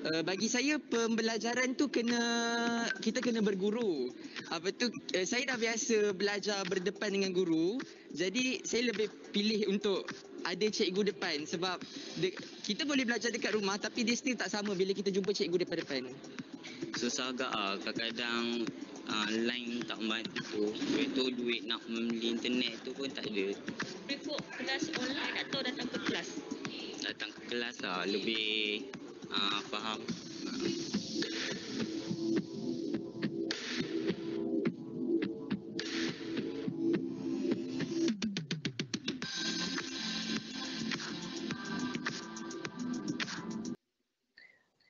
Bagi saya pembelajaran tu kita kena berguru. Apa tu saya dah biasa belajar berdepan dengan guru. Jadi saya lebih pilih untuk ada cikgu depan sebab kita boleh belajar dekat rumah tapi dia still tak sama bila kita jumpa cikgu depan-depan. Susah agak kadang line tak membantu. Lepas tu duit nak membeli internet tu pun tak ada. Prefer kelas online atau datang ke kelas? Datang ke kelas lah, lebih faham.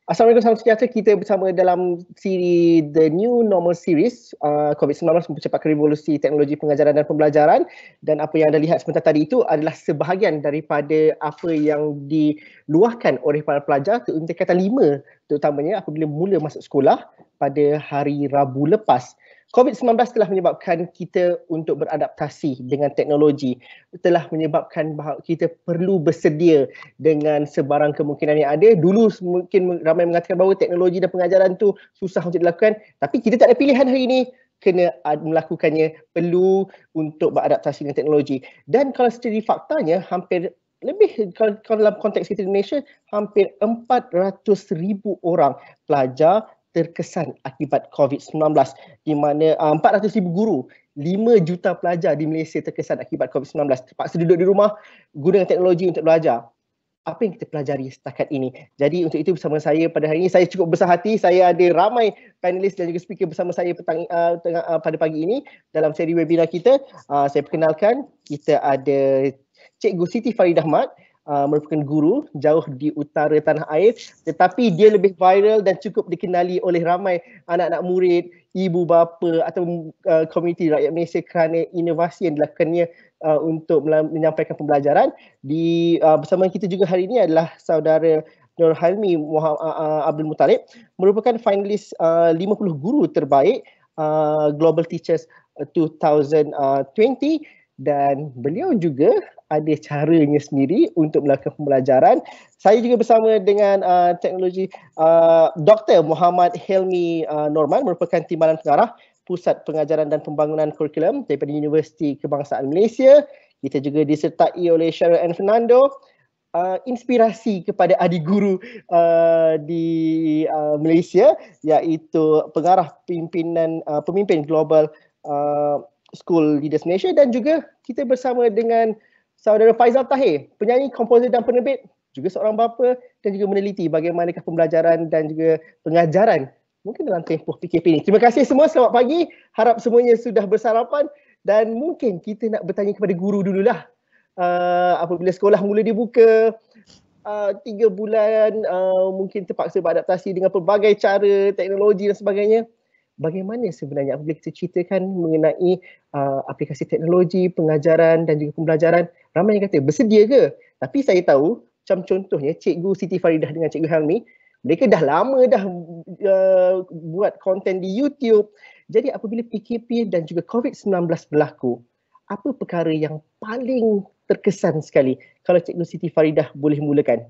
Assalamualaikum, salam sejahtera. Kita bersama dalam siri The New Normal Series COVID-19 mempercepatkan revolusi teknologi pengajaran dan pembelajaran, dan apa yang anda lihat sebentar tadi itu adalah sebahagian daripada apa yang diluahkan oleh para pelajar untuk tingkatan 5 terutamanya apabila mula masuk sekolah pada hari Rabu lepas. COVID-19 telah menyebabkan kita untuk beradaptasi dengan teknologi, telah menyebabkan bahawa kita perlu bersedia dengan sebarang kemungkinan yang ada. Dulu mungkin ramai mengatakan bahawa teknologi dan pengajaran tu susah untuk dilakukan, tapi kita tak ada pilihan hari ini, kena melakukannya, perlu untuk beradaptasi dengan teknologi. Dan kalau secara faktanya hampir lebih, kalau dalam konteks kita di Malaysia, hampir 400,000 orang pelajar terkesan akibat COVID-19, di mana 400,000 guru, 5 juta pelajar di Malaysia terkesan akibat COVID-19, terpaksa duduk di rumah gunakan teknologi untuk belajar. Apa yang kita pelajari setakat ini? Jadi untuk itu bersama saya pada hari ini, saya cukup besar hati, saya ada ramai panelis dan juga speaker bersama saya pada pagi ini dalam seri webinar kita. Saya perkenalkan, kita ada Cikgu Siti Faridah Ahmad, merupakan guru jauh di utara tanah air, tetapi dia lebih viral dan cukup dikenali oleh ramai anak-anak murid, ibu bapa atau komuniti rakyat Malaysia kerana inovasi yang dilakukannya untuk menyampaikan pembelajaran. Bersama kita juga hari ini adalah saudara Nur Halmi Abdul Muttalib, merupakan finalis 50 guru terbaik Global Teachers 2020, dan beliau juga ada caranya sendiri untuk melakukan pembelajaran. Saya juga bersama dengan teknologi Dr. Muhammad Helmi Norman, merupakan Timbalan Pengarah Pusat Pengajaran dan Pembangunan Kurikulum daripada Universiti Kebangsaan Malaysia. Kita juga disertai oleh Cheryl Ann Fernando, inspirasi kepada adik guru di Malaysia, iaitu pengarah pemimpin Global School Leaders Malaysia, dan juga kita bersama dengan saudara Faizal Tahir, penyanyi, komposer dan penerbit, juga seorang bapa dan juga meneliti bagaimanakah pembelajaran dan juga pengajaran mungkin dalam tempoh PKP ini. Terima kasih semua, selamat pagi. Harap semuanya sudah bersarapan Dan mungkin kita nak bertanya kepada guru dululah. Apabila sekolah mula dibuka, 3 bulan mungkin terpaksa beradaptasi dengan pelbagai cara, teknologi dan sebagainya. Bagaimana sebenarnya apabila kita ceritakan mengenai aplikasi teknologi, pengajaran dan juga pembelajaran, ramai yang kata bersedia ke? Tapi saya tahu, macam contohnya Cikgu Siti Faridah dengan Cikgu Helmi, mereka dah lama dah buat konten di YouTube. Jadi apabila PKP dan juga COVID-19 berlaku, apa perkara yang paling terkesan sekali? Kalau Cikgu Siti Faridah boleh mulakan.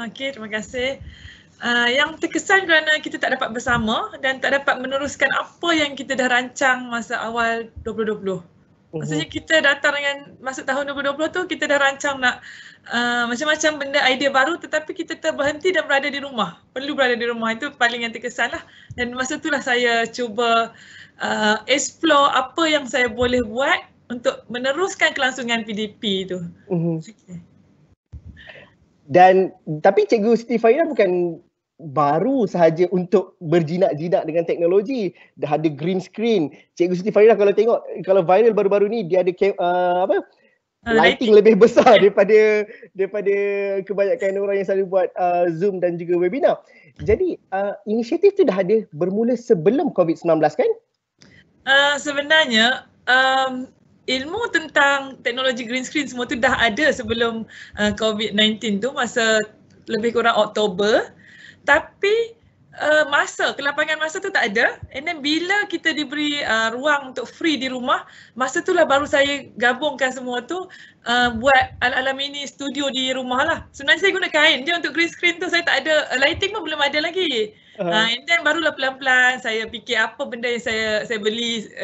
Okey, terima kasih. Yang terkesan kerana kita tak dapat bersama dan tak dapat meneruskan apa yang kita dah rancang masa awal 2020. Maksudnya kita datang dengan masuk tahun 2020 tu kita dah rancang nak macam-macam benda, idea baru, tetapi kita terberhenti dan berada di rumah. Perlu berada di rumah, itu paling yang terkesan lah. Dan masa itulah saya cuba explore apa yang saya boleh buat untuk meneruskan kelangsungan PDP tu. Okay. Dan tapi Cikgu Siti Faridah bukan baru sahaja untuk berjinak-jinak dengan teknologi. Dah ada green screen. Cikgu Siti Faridah kalau tengok, kalau viral baru-baru ni, dia ada lighting lebih besar daripada kebanyakan orang yang selalu buat Zoom dan juga webinar. Jadi inisiatif tu dah ada bermula sebelum COVID-19 kan? Sebenarnya ilmu tentang teknologi green screen semua tu dah ada sebelum COVID-19 tu, masa lebih kurang Oktober. Tapi kelapangan masa tu tak ada. And then bila kita diberi ruang untuk free di rumah, masa tu lah baru saya gabungkan semua tu, buat ala-ala mini studio di rumah lah. Sebenarnya saya guna kain je untuk green screen tu, saya tak ada, lighting pun belum ada lagi. And then barulah pelan-pelan saya fikir apa benda yang saya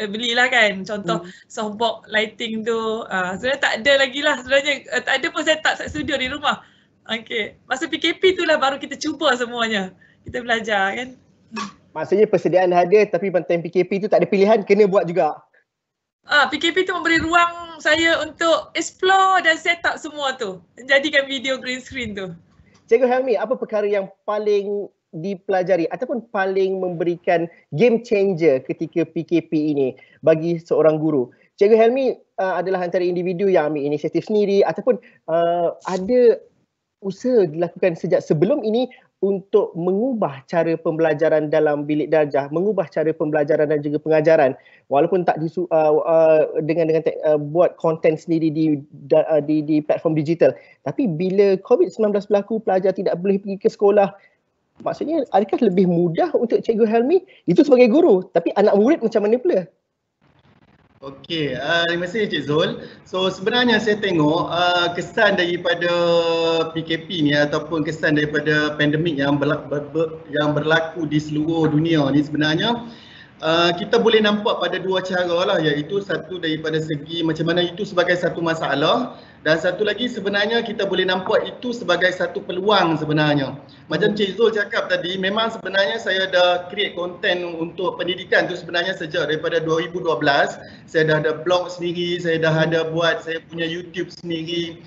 belilah kan. Contoh softbox lighting tu, sebenarnya tak ada lagi lah. Sebenarnya tak ada pun, saya tak studio di rumah. Okey, masa PKP tu lah baru kita cuba semuanya. Kita belajar kan. Maksudnya persediaan ada tapi time PKP tu tak ada pilihan, kena buat juga. PKP tu memberi ruang saya untuk explore dan set up semua tu. Jadikan video green screen tu. Cikgu Helmi, apa perkara yang paling dipelajari ataupun paling memberikan game changer ketika PKP ini bagi seorang guru? Cikgu Helmi adalah antara individu yang ambil inisiatif sendiri ataupun ada usaha dilakukan sejak sebelum ini untuk mengubah cara pembelajaran dalam bilik darjah, mengubah cara pembelajaran dan juga pengajaran, walaupun tak dengan buat konten sendiri di platform digital. Tapi bila COVID-19 berlaku, pelajar tidak boleh pergi ke sekolah, maksudnya adakah lebih mudah untuk Cikgu Helmi? Itu sebagai guru, tapi anak murid macam mana pula? Okey, terima kasih Cik Zul. So sebenarnya saya tengok kesan daripada PKP ni ataupun kesan daripada pandemik yang berlaku di seluruh dunia ni, sebenarnya kita boleh nampak pada dua cara lah, iaitu satu daripada segi macam mana itu sebagai satu masalah, dan satu lagi sebenarnya kita boleh nampak itu sebagai satu peluang sebenarnya. Macam Cik Zul cakap tadi, memang sebenarnya saya dah create konten untuk pendidikan tu sebenarnya sejak daripada 2012. Saya dah ada blog sendiri, saya dah ada buat saya punya YouTube sendiri.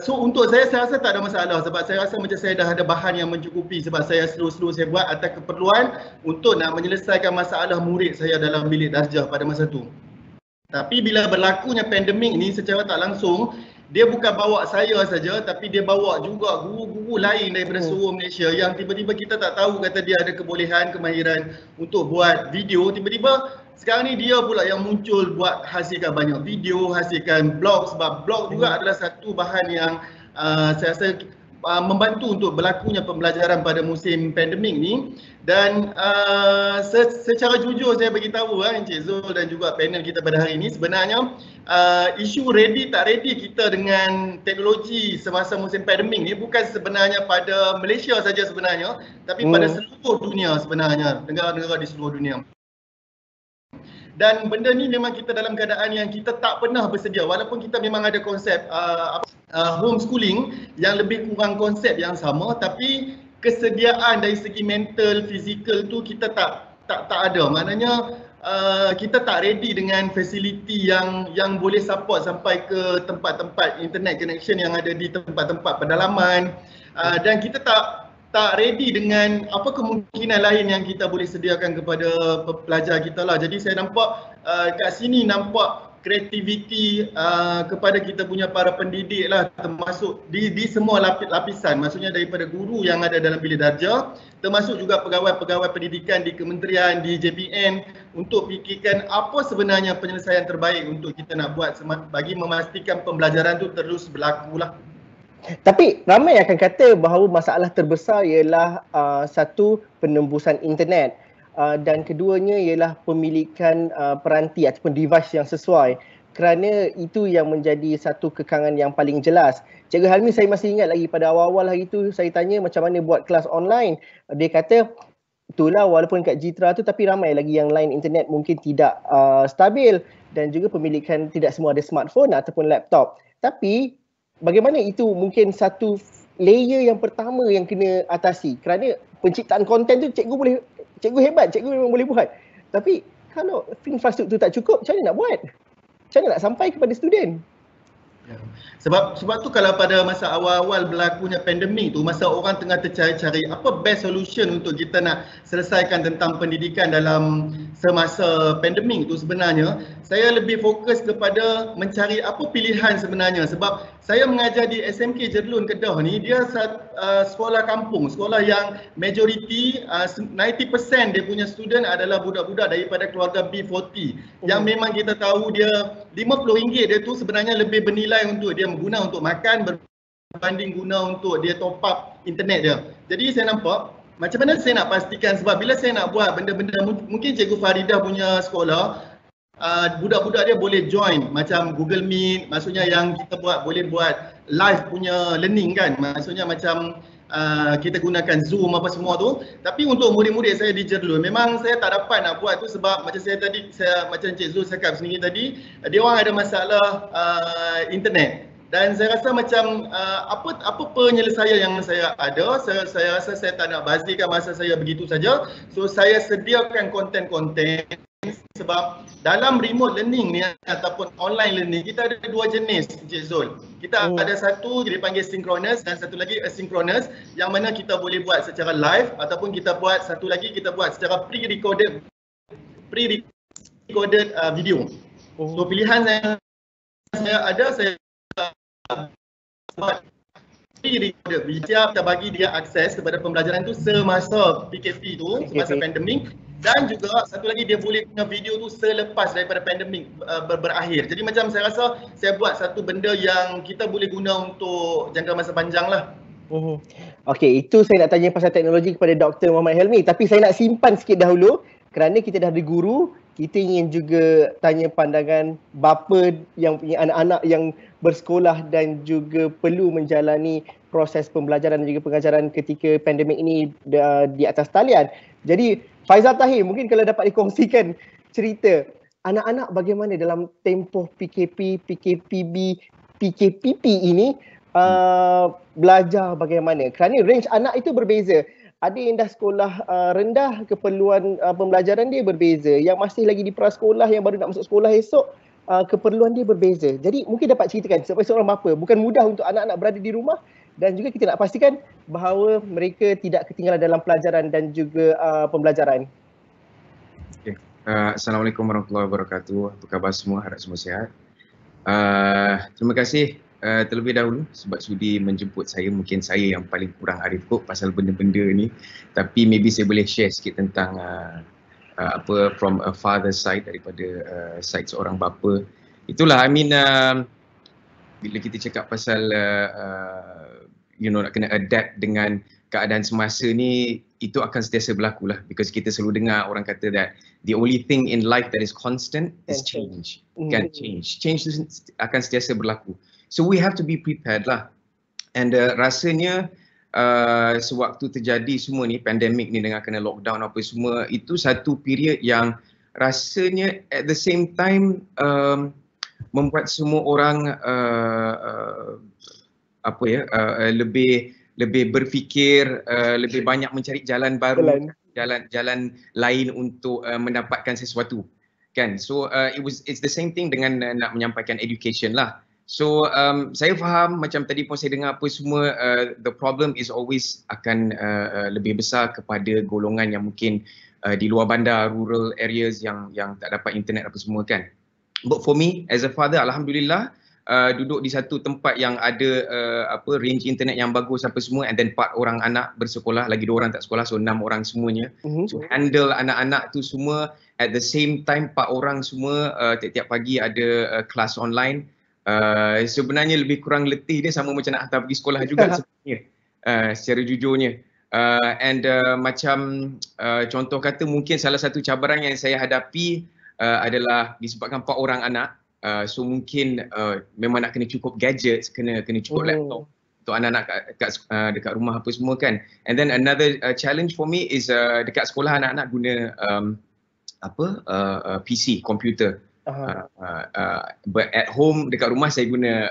So untuk saya rasa tak ada masalah, sebab saya rasa macam saya dah ada bahan yang mencukupi, sebab saya slow saya buat atas keperluan untuk nak menyelesaikan masalah murid saya dalam bilik darjah pada masa tu. Tapi bila berlakunya pandemik ni secara tak langsung, dia bukan bawa saya saja, tapi dia bawa juga guru-guru lain daripada seluruh Malaysia yang tiba-tiba kita tak tahu kata dia ada kebolehan, kemahiran untuk buat video. Tiba-tiba sekarang ni dia pula yang muncul buat hasilkan banyak video, hasilkan blog, sebab blog juga adalah satu bahan yang saya rasa membantu untuk berlakunya pembelajaran pada musim pandemik ni. Dan secara jujur saya beritahu Encik Zul dan juga panel kita pada hari ini, sebenarnya isu ready tak ready kita dengan teknologi semasa musim pandemik ni bukan sebenarnya pada Malaysia saja sebenarnya, tapi pada seluruh dunia sebenarnya, negara-negara di seluruh dunia. Dan benda ni memang kita dalam keadaan yang kita tak pernah bersedia, walaupun kita memang ada konsep homeschooling yang lebih kurang konsep yang sama, tapi kesediaan dari segi mental, fizikal tu kita tak ada. Maknanya kita tak ready dengan fasiliti yang boleh support sampai ke tempat-tempat internet connection yang ada di tempat-tempat pedalaman, dan kita tak tak ready dengan apa kemungkinan lain yang kita boleh sediakan kepada pelajar kita lah. Jadi saya nampak kat sini nampak kreativiti kepada kita punya para pendidik lah, termasuk di semua lapisan, maksudnya daripada guru yang ada dalam bilik darjah, termasuk juga pegawai-pegawai pendidikan di kementerian, di JPN, untuk fikirkan apa sebenarnya penyelesaian terbaik untuk kita nak buat bagi memastikan pembelajaran tu terus berlaku lah. Tapi ramai akan kata bahawa masalah terbesar ialah satu, penembusan internet, dan keduanya ialah pemilikan peranti ataupun device yang sesuai, kerana itu yang menjadi satu kekangan yang paling jelas. Cikgu Helmi, saya masih ingat lagi pada awal-awal hari itu saya tanya macam mana buat kelas online. Dia kata itulah, walaupun kat Jitra tu tapi ramai lagi yang line internet mungkin tidak stabil, dan juga pemilikan tidak semua ada smartphone ataupun laptop. Tapi bagaimana itu mungkin satu layer yang pertama yang kena atasi, kerana penciptaan konten tu cikgu hebat, cikgu memang boleh buat. Tapi kalau infrastruktur tak cukup, macam mana nak buat? Macam mana nak sampai kepada student? Ya. Sebab tu kalau pada masa awal-awal berlakunya pandemik tu, masa orang tengah tercari-cari apa best solution untuk kita nak selesaikan tentang pendidikan dalam semasa pandemik tu, sebenarnya saya lebih fokus kepada mencari apa pilihan sebenarnya. Sebab saya mengajar di SMK Jerlun Kedah ni, dia sekolah kampung, sekolah yang majoriti 90% dia punya student adalah budak-budak daripada keluarga B40 yang memang kita tahu dia RM50 dia tu sebenarnya lebih bernilai untuk dia guna untuk makan berbanding guna untuk dia top up internet dia. Jadi saya nampak macam mana saya nak pastikan, sebab bila saya nak buat benda-benda, mungkin Cikgu Faridah punya sekolah budak-budak dia boleh join macam Google Meet, maksudnya yang kita boleh buat live punya learning kan, maksudnya macam kita gunakan Zoom apa semua tu. Tapi untuk murid-murid saya di Jerlun, memang saya tak dapat nak buat tu sebab macam macam Cik Zul cakap sendiri tadi, dia orang ada masalah internet. Dan saya rasa macam apa penyelesaian yang saya ada, saya rasa saya tak nak bazirkan masa saya begitu saja. So saya sediakan konten-konten, sebab dalam remote learning ni ataupun online learning, kita ada dua jenis, Cik Zul. Kita ada satu dipanggil synchronous dan satu lagi asynchronous, yang mana kita boleh buat secara live ataupun kita buat satu lagi kita buat secara pre-recorded video. So pilihan saya ada, saya buat pre-recorded video, kita bagi dia akses kepada pembelajaran tu semasa PKP tu, semasa pandemik. Dan juga satu lagi, dia boleh punya video tu selepas daripada pandemik berakhir. Jadi macam saya rasa saya buat satu benda yang kita boleh guna untuk jangka masa panjang lah. Okey, itu saya nak tanya pasal teknologi kepada Dr. Muhammad Helmi. Tapi saya nak simpan sikit dahulu kerana kita dah ada guru. Kita ingin juga tanya pandangan bapa yang punya anak-anak yang bersekolah dan juga perlu menjalani proses pembelajaran dan juga pengajaran ketika pandemik ini di atas talian. Jadi Faizal Tahir, mungkin kalau dapat dikongsikan cerita anak-anak bagaimana dalam tempoh PKP, PKPB, PKPP ini belajar bagaimana, kerana range anak itu berbeza. Ada yang dah sekolah rendah, keperluan pembelajaran dia berbeza. Yang masih lagi di prasekolah, yang baru nak masuk sekolah esok, keperluan dia berbeza. Jadi mungkin dapat ceritakan sebagai seorang bapa, bukan mudah untuk anak-anak berada di rumah, dan juga kita nak pastikan bahawa mereka tidak ketinggalan dalam pelajaran dan juga pembelajaran. Okay. Assalamualaikum warahmatullahi wabarakatuh. Apa khabar semua? Harap semua sihat. Terima kasih terlebih dahulu sebab sudi menjemput saya. Mungkin saya yang paling kurang arif kot pasal benda-benda ni, tapi maybe saya boleh share sikit tentang from a father side, daripada side seorang bapa. Itulah, I mean, bila kita cakap pasal nak kena adapt dengan keadaan semasa ni, itu akan sentiasa berlaku lah, because kita selalu dengar orang kata that the only thing in life that is constant is change. Kan, change akan sentiasa berlaku. So we have to be prepared lah. And rasanya sewaktu terjadi semua ni, pandemik ni dengan kena lockdown apa semua, itu satu period yang rasanya at the same time membuat semua orang lebih berfikir, lebih banyak mencari jalan baru, jalan lain untuk mendapatkan sesuatu, kan. So it's the same thing dengan nak menyampaikan education lah. So saya faham macam tadi pun saya dengar apa semua, the problem is always akan lebih besar kepada golongan yang mungkin di luar bandar, rural areas yang tak dapat internet apa semua kan. But for me as a father, alhamdulillah duduk di satu tempat yang ada range internet yang bagus apa semua, and then 4 orang anak bersekolah, lagi 2 orang tak sekolah, so 6 orang semuanya. So handle anak-anak tu semua at the same time, 4 orang semua tiap-tiap pagi ada kelas online. Sebenarnya lebih kurang letih dia, sama macam nak hantar pergi sekolah juga sebenarnya, secara jujurnya. Macam contoh kata, mungkin salah satu cabaran yang saya hadapi adalah disebabkan 4 orang anak, so mungkin memang nak kena cukup gadgets, kena cukup laptop untuk anak-anak dekat rumah apa semua kan. And then another challenge for me is dekat sekolah anak-anak guna PC, komputer. But at home dekat rumah saya guna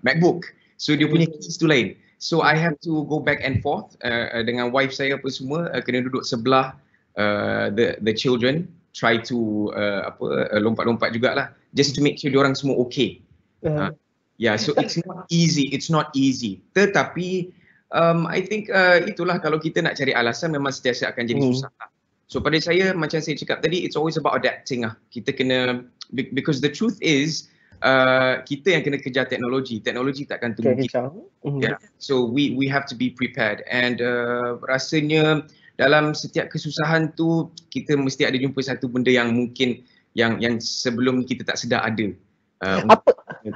MacBook, so dia punya keys tu lain. So I have to go back and forth dengan wife saya apa semua, kena duduk sebelah the children, try to lompat-lompat jugalah, just to make sure diorang semua okay. Yeah, so it's not easy. Tetapi I think itulah, kalau kita nak cari alasan memang sentiasa akan jadi susah. So pada saya, macam saya cakap tadi, it's always about adapting lah. Kita kena, because the truth is kita yang kena kejar teknologi takkan tunggu kita. Yeah. So we have to be prepared, and rasanya dalam setiap kesusahan tu kita mesti ada jumpa satu benda yang mungkin yang sebelum kita tak sedar ada.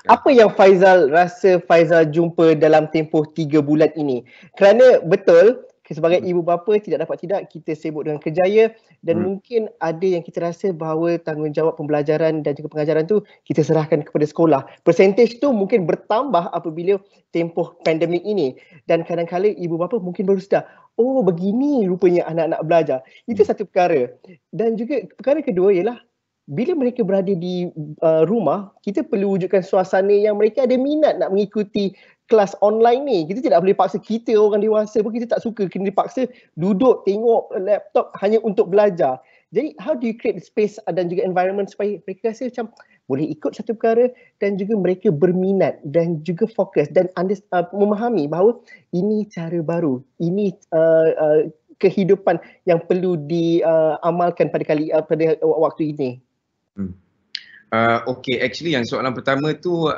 Apa yang Faizal rasa Faizal jumpa dalam tempoh 3 bulan ini? Kerana betul, sebagai ibu bapa tidak kita sibuk dengan kerjaya, dan mungkin ada yang kita rasa bahawa tanggungjawab pembelajaran dan juga pengajaran tu kita serahkan kepada sekolah. Persentage tu mungkin bertambah apabila tempoh pandemik ini, dan kadang-kadang ibu bapa mungkin baru sedar, oh begini rupanya anak-anak belajar. Itu satu perkara. Dan juga perkara kedua ialah bila mereka berada di rumah, kita perlu wujudkan suasana yang mereka ada minat nak mengikuti kelas online ni. Kita tidak boleh paksa, kita orang dewasa pun kita tak suka kena dipaksa duduk tengok laptop hanya untuk belajar. Jadi how do you create space dan juga environment supaya mereka rasa macam boleh ikut satu perkara dan juga mereka berminat dan juga fokus dan memahami bahawa ini cara baru, ini kehidupan yang perlu diamalkan pada waktu ini. Okay, actually yang soalan pertama tu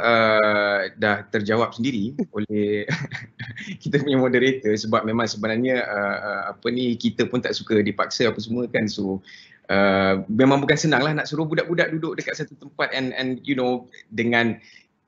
dah terjawab sendiri oleh kita punya moderator, sebab memang sebenarnya kita pun tak suka dipaksa apa semua kan. So memang bukan senang lah nak suruh budak-budak duduk dekat satu tempat and you know, dengan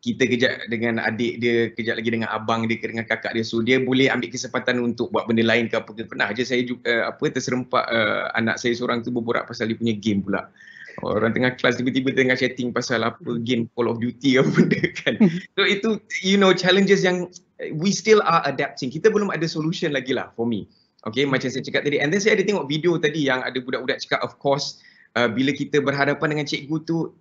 kita kejap dengan adik dia, kejap lagi dengan abang dia, dengan kakak dia, so dia boleh ambil kesempatan untuk buat benda lain ke apa ke. Pernah je saya juga terserempak anak saya seorang tu berborak pasal dia punya game pula. Orang tengah kelas tiba-tiba tengah chatting pasal apa game Call of Duty apa benda kan. So itu, you know, challenges yang we still are adapting. Kita belum ada solution lagi lah for me. Okay, macam saya cakap tadi. And then saya ada tengok video tadi yang ada budak-budak cakap, of course bila kita berhadapan dengan cikgu tu,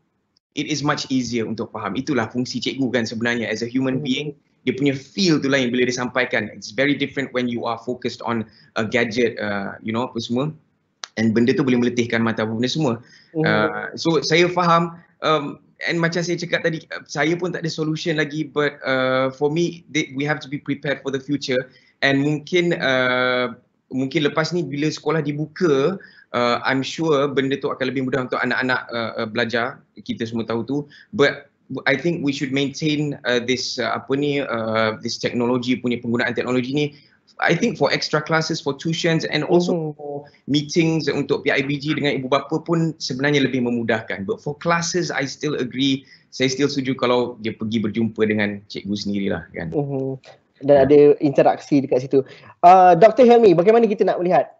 it is much easier untuk faham. Itulah fungsi cikgu kan sebenarnya as a human being. Dia punya feel tu lain bila dia sampaikan. It's very different when you are focused on a gadget, you know, apa semua. And benda tu boleh meletihkan mata apa benda semua. So saya faham, and macam saya cakap tadi, saya pun tak ada solution lagi, but for me we have to be prepared for the future. And mungkin lepas ni bila sekolah dibuka, I'm sure benda tu akan lebih mudah untuk anak-anak belajar. Kita semua tahu tu, but I think we should maintain this teknologi punya, penggunaan teknologi ni, I think for extra classes, for tuitions, and also for meetings untuk PIBG dengan ibu bapa pun sebenarnya lebih memudahkan. But for classes, I still agree. Saya still setuju kalau dia pergi berjumpa dengan cikgu sendirilah kan. Dan ada interaksi dekat situ. Dr. Helmi, bagaimana kita nak melihat?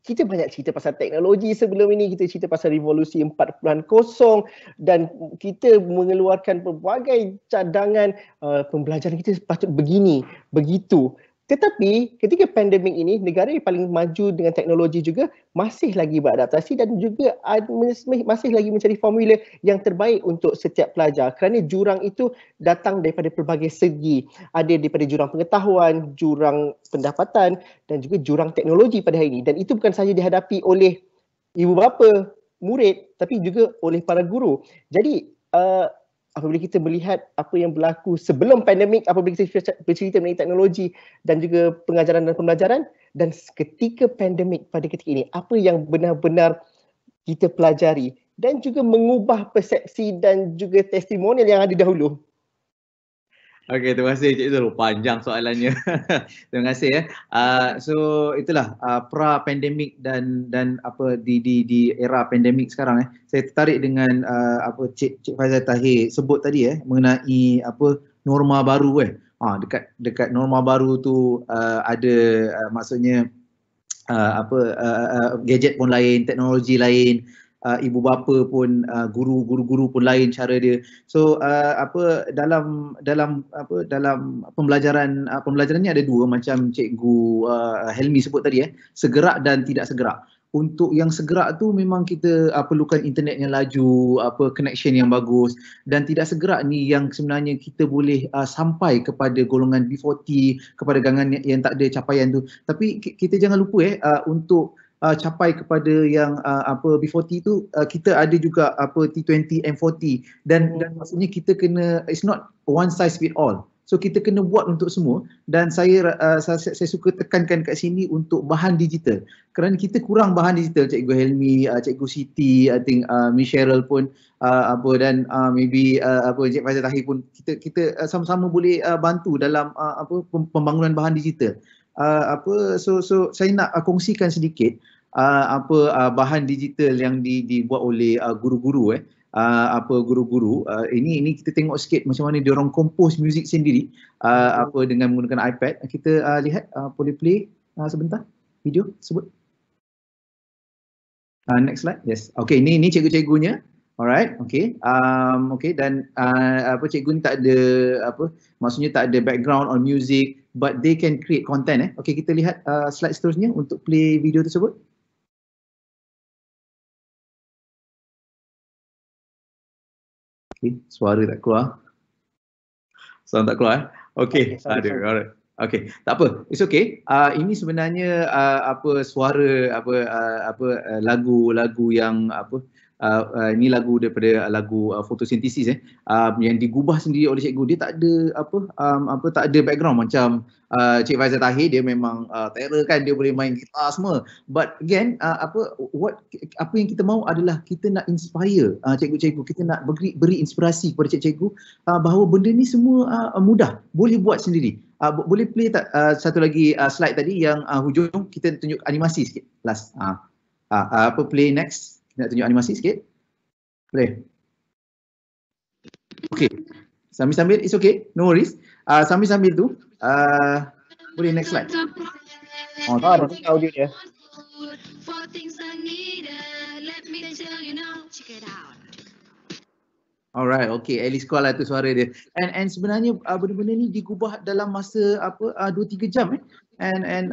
Kita banyak cerita pasal teknologi sebelum ini, kita cerita pasal revolusi 4.0 dan kita mengeluarkan pelbagai cadangan pembelajaran kita patut begini, begitu. Tetapi ketika pandemik ini, negara yang paling maju dengan teknologi juga masih lagi beradaptasi dan juga masih lagi mencari formula yang terbaik untuk setiap pelajar, kerana jurang itu datang daripada pelbagai segi. Ada daripada jurang pengetahuan, jurang pendapatan dan juga jurang teknologi pada hari ini. Dan itu bukan sahaja dihadapi oleh ibu bapa, murid, tapi juga oleh para guru. Jadi apabila kita melihat apa yang berlaku sebelum pandemik, apabila kita bercerita mengenai teknologi dan juga pengajaran dan pembelajaran, dan ketika pandemik pada ketika ini, apa yang benar-benar kita pelajari dan juga mengubah persepsi dan juga testimonial yang ada dahulu. Okey, terima kasih Cik Zul. Panjang soalannya. Terima kasih ya. So itulah pra-pandemik dan apa di era pandemik sekarang Saya tertarik dengan apa Cik Faizal Tahir sebut tadi mengenai apa norma baru dekat norma baru tu ada maksudnya gadget pun lain, teknologi lain. Ibu bapa pun guru-guru pun lain cara dia. So dalam pembelajaran ni ada dua macam Cikgu Helmi sebut tadi segerak dan tidak segerak. Untuk yang segerak tu memang kita perlukan internet yang laju, connection yang bagus, dan tidak segerak ni yang sebenarnya kita boleh sampai kepada golongan B40, kepada gangan yang tak ada capaian tu. Tapi kita jangan lupa untuk capai kepada yang B40 tu kita ada juga T20 M40 dan maksudnya kita kena, it's not one size fit all. So kita kena buat untuk semua, dan saya suka tekankan kat sini untuk bahan digital. Kerana kita kurang bahan digital, Cikgu Helmi, Cikgu Siti, I think Miss Cheryl pun dan maybe Cik Faizal Tahir pun kita sama-sama boleh bantu dalam pembangunan bahan digital. So saya nak kongsikan sedikit bahan digital yang dibuat oleh guru-guru guru-guru. Ini kita tengok sikit macam mana dia orang compose music sendiri dengan menggunakan iPad. Kita lihat, boleh play sebentar video sebut. Next slide. Yes. Okay, ini cikgu-cikgunya. Alright, okay. Okay, dan cikgu ni tak ada maksudnya tak ada background on music, but they can create content. Okay, kita lihat slide seterusnya untuk play video tersebut. Okay, suara tak keluar. Sound tak keluar. Okay, ada. Alright. Okay, tak apa. It's okay. Ini sebenarnya suara lagu-lagu yang ini lagu daripada lagu fotosintesis yang digubah sendiri oleh cikgu. Dia tak ada tak ada background macam Cik Faizal Tahir. Dia memang terror kan, dia boleh main gitar semua. But again apa yang kita mahu adalah kita nak inspire cikgu-cikgu, kita nak beri inspirasi kepada cikgu-cikgu bahawa benda ni semua mudah, boleh buat sendiri. Boleh play tak satu lagi slide tadi yang hujung, kita tunjuk animasi sikit last. Play next. Nak tunjuk animasi sikit. Boleh? Okay. Sambil-sambil, it's okay. No worries. Sambil-sambil tu, boleh next slide. Ada audio dia. Alright, okay. At least call lah tu suara dia. And sebenarnya benda-benda ni digubah dalam masa 2-3 jam and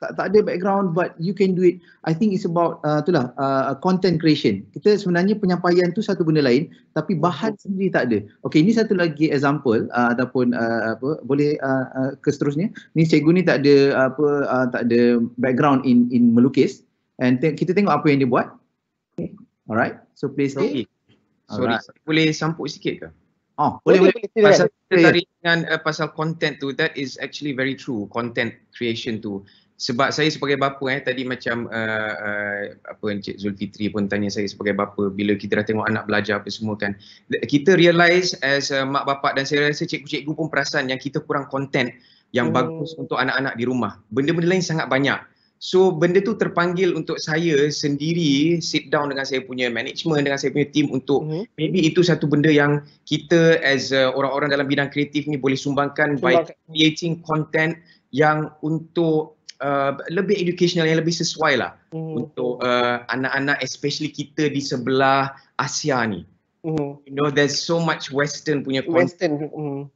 tak ada background, but you can do it. I think it's about content creation. Kita sebenarnya penyampaian tu satu benda lain, tapi bahan sendiri tak ada. Okay, ini satu lagi example ataupun boleh ke seterusnya. Ni cikgu ni tak ada background in melukis, and kita tengok apa yang dia buat. Okay. Alright, so play sikit. Sorry, boleh sampuk sikit ke? Boleh. Pasal tertarik dengan pasal content tu, that is actually very true, content creation tu. Sebab saya sebagai bapa tadi macam Encik Zulfitri pun tanya saya sebagai bapa, bila kita dah tengok anak belajar apa semua kan, kita realise as mak bapak, dan saya rasa cikgu-cikgu pun perasan yang kita kurang content yang bagus untuk anak-anak di rumah. Benda-benda lain sangat banyak. So benda tu terpanggil untuk saya sendiri sit down dengan saya punya management, dengan saya punya team untuk maybe itu satu benda yang kita as orang-orang dalam bidang kreatif ni boleh sumbangkan by creating content yang untuk lebih educational, yang lebih sesuai lah untuk anak-anak, especially kita di sebelah Asia ni. You know, there's so much Western punya content,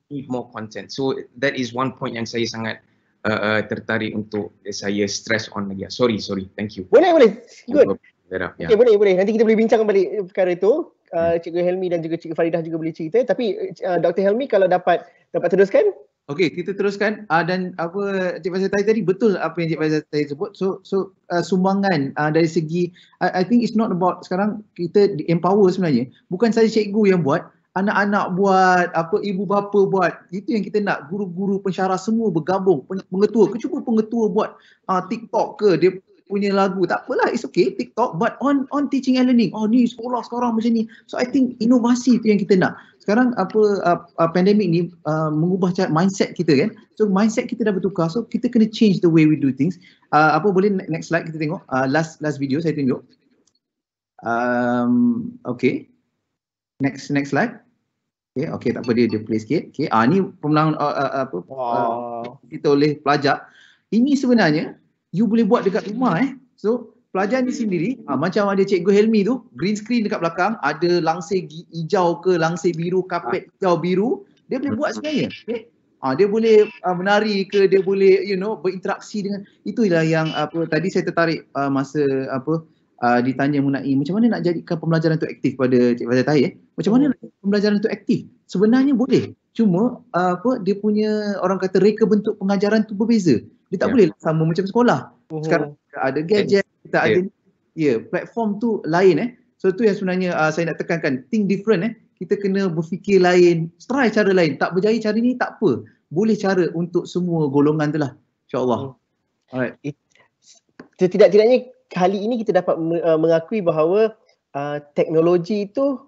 need more content. So that is one point yang saya sangat tertarik untuk saya stress on lagi. Sorry, thank you. Boleh. Good. Okay, boleh. Nanti kita boleh bincang balik perkara itu. Cikgu Helmi dan juga Cikgu Faridah juga boleh cerita. Tapi Dr. Helmi kalau dapat teruskan. Okey, kita teruskan. Dan Cik Faizal Tahir tadi betul apa yang Cik Faizal Tahir sebut. So sumbangan dari segi I think it's not about sekarang kita empower sebenarnya. Bukan saja cikgu yang buat, anak-anak buat, ibu bapa buat. Itu yang kita nak, guru-guru pensyarah semua bergabung, pengetua. Cuba pengetua buat TikTok ke, dia punya lagu, tak apalah, it's okay, TikTok, but on teaching and learning. Oh ni sekolah sekarang macam ni. So I think inovasi tu yang kita nak. Sekarang pandemik ni mengubah mindset kita kan. So mindset kita dah bertukar, so kita kena change the way we do things. Boleh next slide kita tengok, last video saya tunjuk. Okay. Next slide. Okay, tak apa, dia play sikit. Okay, ni pemenang kita oleh pelajar. Ini sebenarnya you boleh buat dekat rumah So pelajar ni sendiri, macam ada Cikgu Helmi tu, green screen dekat belakang, ada langsir hijau ke langsir biru, kapet hijau biru, dia boleh buat sebenarnya. Okay? Dia boleh menari ke, dia boleh berinteraksi dengan, itulah yang tadi saya tertarik masa ditanya mengenai macam mana nak jadikan pembelajaran tu aktif pada Cik Fazal Tahir. Macam mana nak pembelajaran tu aktif? Sebenarnya boleh. Cuma dia punya orang kata reka bentuk pengajaran tu berbeza. Dia tak boleh sama macam sekolah. Sekarang ada gadget, kita ada platform tu lain So tu yang sebenarnya saya nak tekankan, think different Kita kena berfikir lain, try cara lain. Tak berjaya cara ni tak apa. Boleh cara untuk semua golongan tu lah. InsyaAllah. Alright. Setidak-tidaknya kali ini kita dapat mengakui bahawa teknologi itu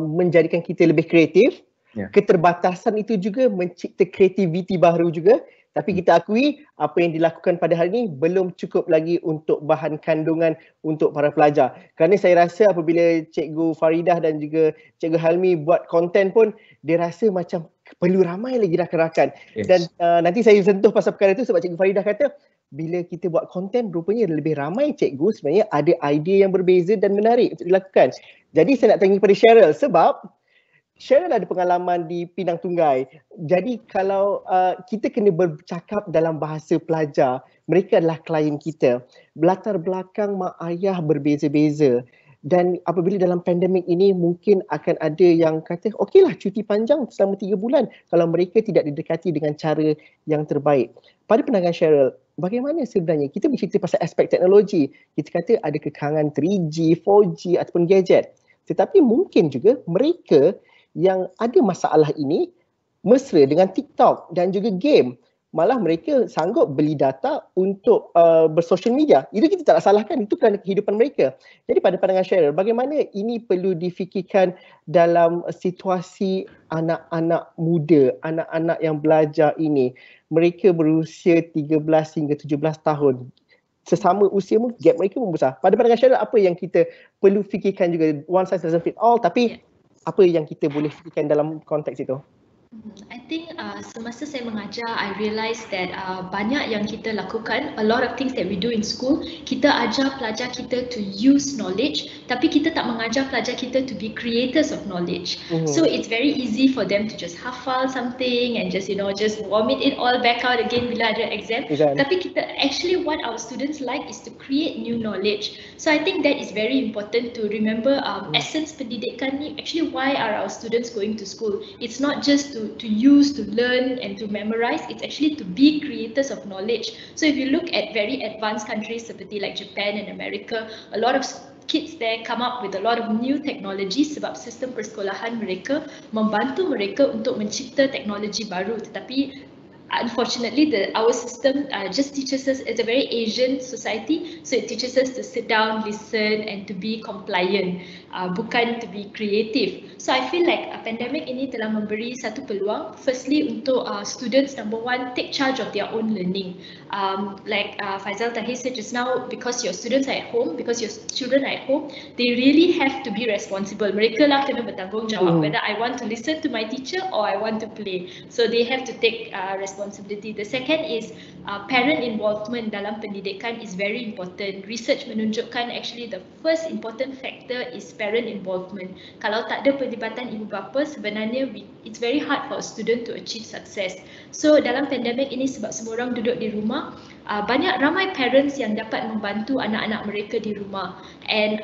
menjadikan kita lebih kreatif. Keterbatasan itu juga mencipta kreativiti baru juga. Tapi kita akui apa yang dilakukan pada hari ini belum cukup lagi untuk bahan kandungan untuk para pelajar. Kerana saya rasa apabila Cikgu Faridah dan juga Cikgu Helmi buat konten pun, dia rasa macam perlu ramai lagi rakan-rakan. Dan nanti saya sentuh pasal perkara itu sebab Cikgu Faridah kata, bila kita buat konten rupanya lebih ramai cikgu sebenarnya ada idea yang berbeza dan menarik untuk dilakukan. Jadi saya nak tanya kepada Cheryl sebab Cheryl ada pengalaman di Pinang Tunggai. Jadi kalau kita kena bercakap dalam bahasa pelajar, mereka adalah klien kita. Latar belakang mak ayah berbeza-beza. Dan apabila dalam pandemik ini mungkin akan ada yang kata okeylah cuti panjang selama 3 bulan kalau mereka tidak didekati dengan cara yang terbaik. Pada pandangan Cheryl, bagaimana sebenarnya kita bercerita pasal aspek teknologi? Kita kata ada kekangan 3G, 4G ataupun gadget. Tetapi mungkin juga mereka yang ada masalah ini mesra dengan TikTok dan juga game. Malah mereka sanggup beli data untuk bersosial media. Itu kita tak nak salahkan, itu kerana kehidupan mereka. Jadi pada pandangan Cheryl, bagaimana ini perlu difikirkan dalam situasi anak-anak muda, anak-anak yang belajar ini. Mereka berusia 13 hingga 17 tahun. Sesama usia pun, gap mereka pun besar. Pada pandangan Cheryl, apa yang kita perlu fikirkan juga, one size doesn't fit all, tapi apa yang kita boleh fikirkan dalam konteks itu? I think semasa saya mengajar, I realised that banyak yang kita lakukan, a lot of things that we do in school, kita ajar pelajar kita to use knowledge, tapi kita tak mengajar pelajar kita to be creators of knowledge. So it's very easy for them to just hafal something and just just vomit it all back out again bila ada exam. Tapi kita actually what our students like is to create new knowledge. So I think that is very important to remember. Essence pendidikan ni, actually why are our students going to school? It's not just to use, to learn and to memorize, it's actually to be creators of knowledge. So if you look at very advanced countries seperti like Japan and America, a lot of kids there come up with a lot of new technologies sebab sistem persekolahan mereka membantu mereka untuk mencipta teknologi baru. Tetapi unfortunately our system just teaches us, it's a very Asian society, so it teaches us to sit down, listen and to be compliant, bukan to be creative. So I feel like pandemic ini telah memberi satu peluang, firstly untuk students, number one, take charge of their own learning. Like Faizal Tahir said just now, because your students are at home, because your children are at home, they really have to be responsible. Mereka lah kena bertanggungjawab whether I want to listen to my teacher or I want to play. So they have to take responsibility. The second is parent involvement dalam pendidikan is very important. Research menunjukkan actually the first important factor is parent involvement. Kalau tak ada pelibatan ibu bapa, sebenarnya it's very hard for a student to achieve success. So dalam pandemik ini sebab semua orang duduk di rumah, ramai parents yang dapat membantu anak-anak mereka di rumah. And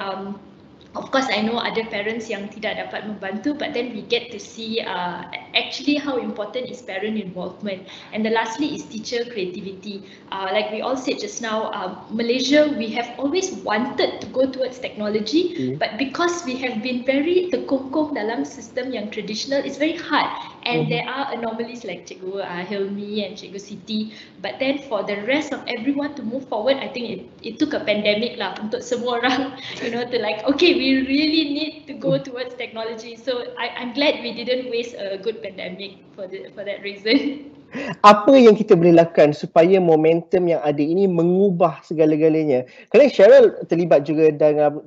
Of course, I know ada parents yang tidak dapat membantu, but then we get to see actually how important is parent involvement. And the lastly is teacher creativity. Like we all said just now, Malaysia, we have always wanted to go towards technology, but because we have been very terkongkong dalam sistem yang traditional, it's very hard. And there are anomalies like Cikgu Hilmi and Cikgu Siti. But then for the rest of everyone to move forward, I think it took a pandemic lah untuk semua orang, you know, to like, okay, we really need to go towards technology. So I'm glad we didn't waste a good pandemic for that reason. Apa yang kita boleh lakukan supaya momentum yang ada ini mengubah segala-galanya? Kerana Cheryl terlibat juga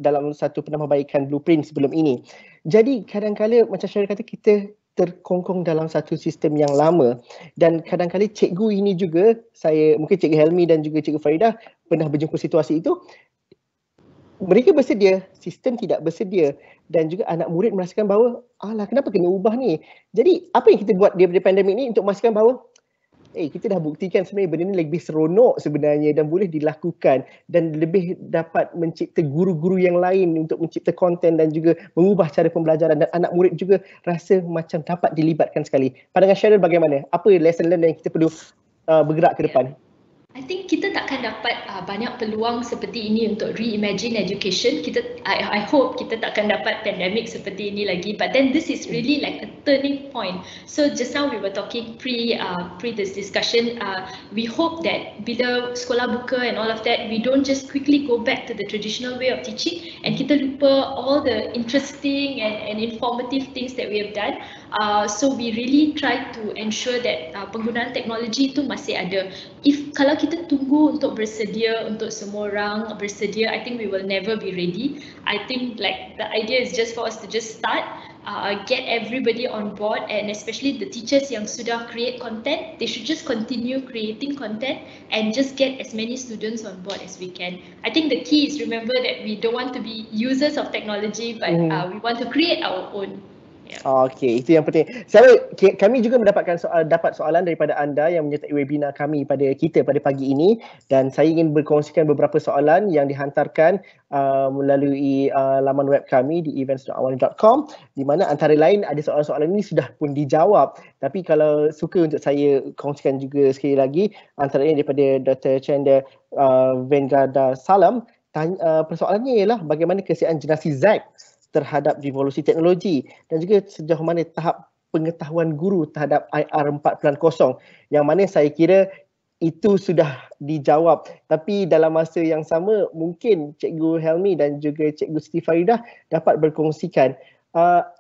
dalam satu penambahbaikan blueprint sebelum ini. Jadi kadang-kadang macam Cheryl kata, kita terkongkong dalam satu sistem yang lama, dan kadang-kadang cikgu ini juga, mungkin Cikgu Helmi dan juga Cikgu Faridah pernah berjumpa situasi itu, mereka bersedia, sistem tidak bersedia, dan juga anak murid merasakan bahawa alah, kenapa kena ubah ni. Jadi apa yang kita buat daripada pandemik ni untuk memastikan bahawa kita dah buktikan sebenarnya benda ni lebih seronok sebenarnya dan boleh dilakukan, dan lebih dapat mencipta guru-guru yang lain untuk mencipta konten dan juga mengubah cara pembelajaran, dan anak murid juga rasa macam dapat dilibatkan sekali. Pandangan Cheryl bagaimana? Apa lesson learned yang kita perlu bergerak ke depan? I think kita takkan dapat banyak peluang seperti ini untuk reimagine education. I hope kita takkan dapat pandemic seperti ini lagi. But then this is really like a turning point. So just now we were talking pre this discussion. We hope that bila sekolah buka and all of that, we don't just quickly go back to the traditional way of teaching and kita lupa all the interesting and informative things that we have done. So we really try to ensure that penggunaan teknologi itu masih ada. Kalau kita tunggu untuk bersedia, untuk semua orang bersedia, I think we will never be ready. I think like the idea is just for us to just start, get everybody on board, and especially the teachers yang sudah create content, they should just continue creating content and just get as many students on board as we can. I think the key is remember that we don't want to be users of technology, but we want to create our own. Yeah. Okey, itu yang penting. Kami juga mendapatkan soalan daripada anda yang menyertai webinar kami pada pagi ini, dan saya ingin berkongsikan beberapa soalan yang dihantarkan melalui laman web kami di events.awani.com, di mana antara lain ada soalan-soalan ini sudah pun dijawab. Tapi kalau suka untuk saya kongsikan juga sekali lagi, antaranya daripada Dr. Chenda Vengada Salam, persoalannya ialah bagaimana kesiapan generasi Z terhadap revolusi teknologi, dan juga sejauh mana tahap pengetahuan guru terhadap IR 4.0, yang mana saya kira itu sudah dijawab. Tapi dalam masa yang sama, mungkin Cikgu Helmi dan juga Cikgu Siti Faridah dapat berkongsikan.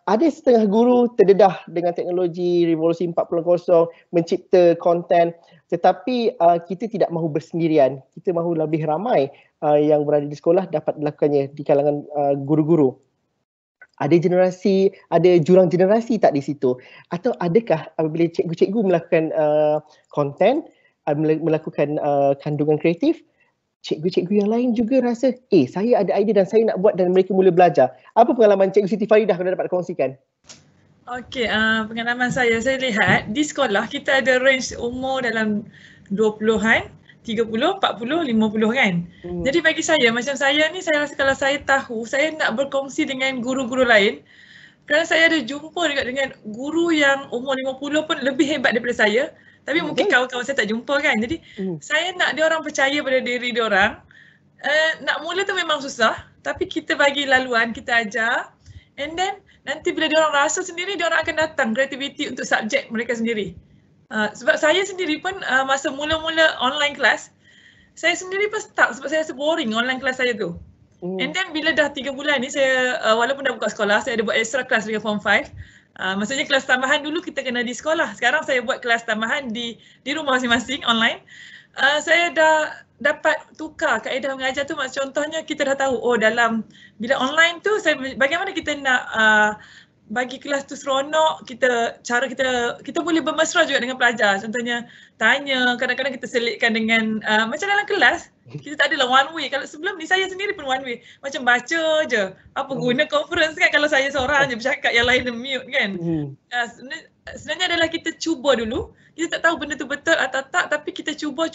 Ada setengah guru terdedah dengan teknologi revolusi 4.0, mencipta konten, tetapi kita tidak mahu bersendirian. Kita mahu lebih ramai yang berada di sekolah dapat melakukannya di kalangan guru-guru. Ada jurang generasi tak di situ? Atau adakah apabila cikgu-cikgu melakukan konten, melakukan kandungan kreatif, cikgu-cikgu yang lain juga rasa, saya ada idea dan saya nak buat, dan mereka mula belajar. Apa pengalaman Cikgu Siti Faridah kalau dapat kongsikan? Okey, pengalaman saya lihat di sekolah kita ada range umur dalam 20-an, 30, 40, 50 kan. Jadi bagi saya, macam saya ni, saya rasa kalau saya tahu, saya nak berkongsi dengan guru-guru lain. Kerana saya ada jumpa juga dengan guru yang umur 50 pun lebih hebat daripada saya. Tapi mungkin kawan-kawan saya tak jumpa kan. Jadi saya nak dia orang percaya pada diri dia orang. Nak mula tu memang susah. Tapi kita bagi laluan, kita ajar. And then nanti bila dia orang rasa sendiri, dia orang akan datang kreativiti untuk subjek mereka sendiri. Sebab saya sendiri pun masa mula-mula online class, saya sendiri pun stuck sebab saya rasa boring online class saya tu. And then bila dah 3 bulan ni, saya walaupun dah buka sekolah, saya ada buat extra class dengan form 5. Maksudnya kelas tambahan dulu kita kena di sekolah. Sekarang saya buat kelas tambahan di rumah masing-masing online. Saya dah dapat tukar kaedah mengajar tu. Contohnya kita dah tahu, dalam bila online tu bagaimana kita nak bagi kelas tu seronok, kita boleh bermesra juga dengan pelajar. Contohnya tanya, kadang-kadang kita selitkan dengan macam dalam kelas, Kita tak adalah one way. Kalau sebelum ni saya sendiri pun one way. Macam baca je. Apa guna conference kan kalau saya seorang je bercakap, yang lain mute kan. Sebenarnya adalah kita cuba dulu. Kita tak tahu benda tu betul atau tak, tapi kita cuba.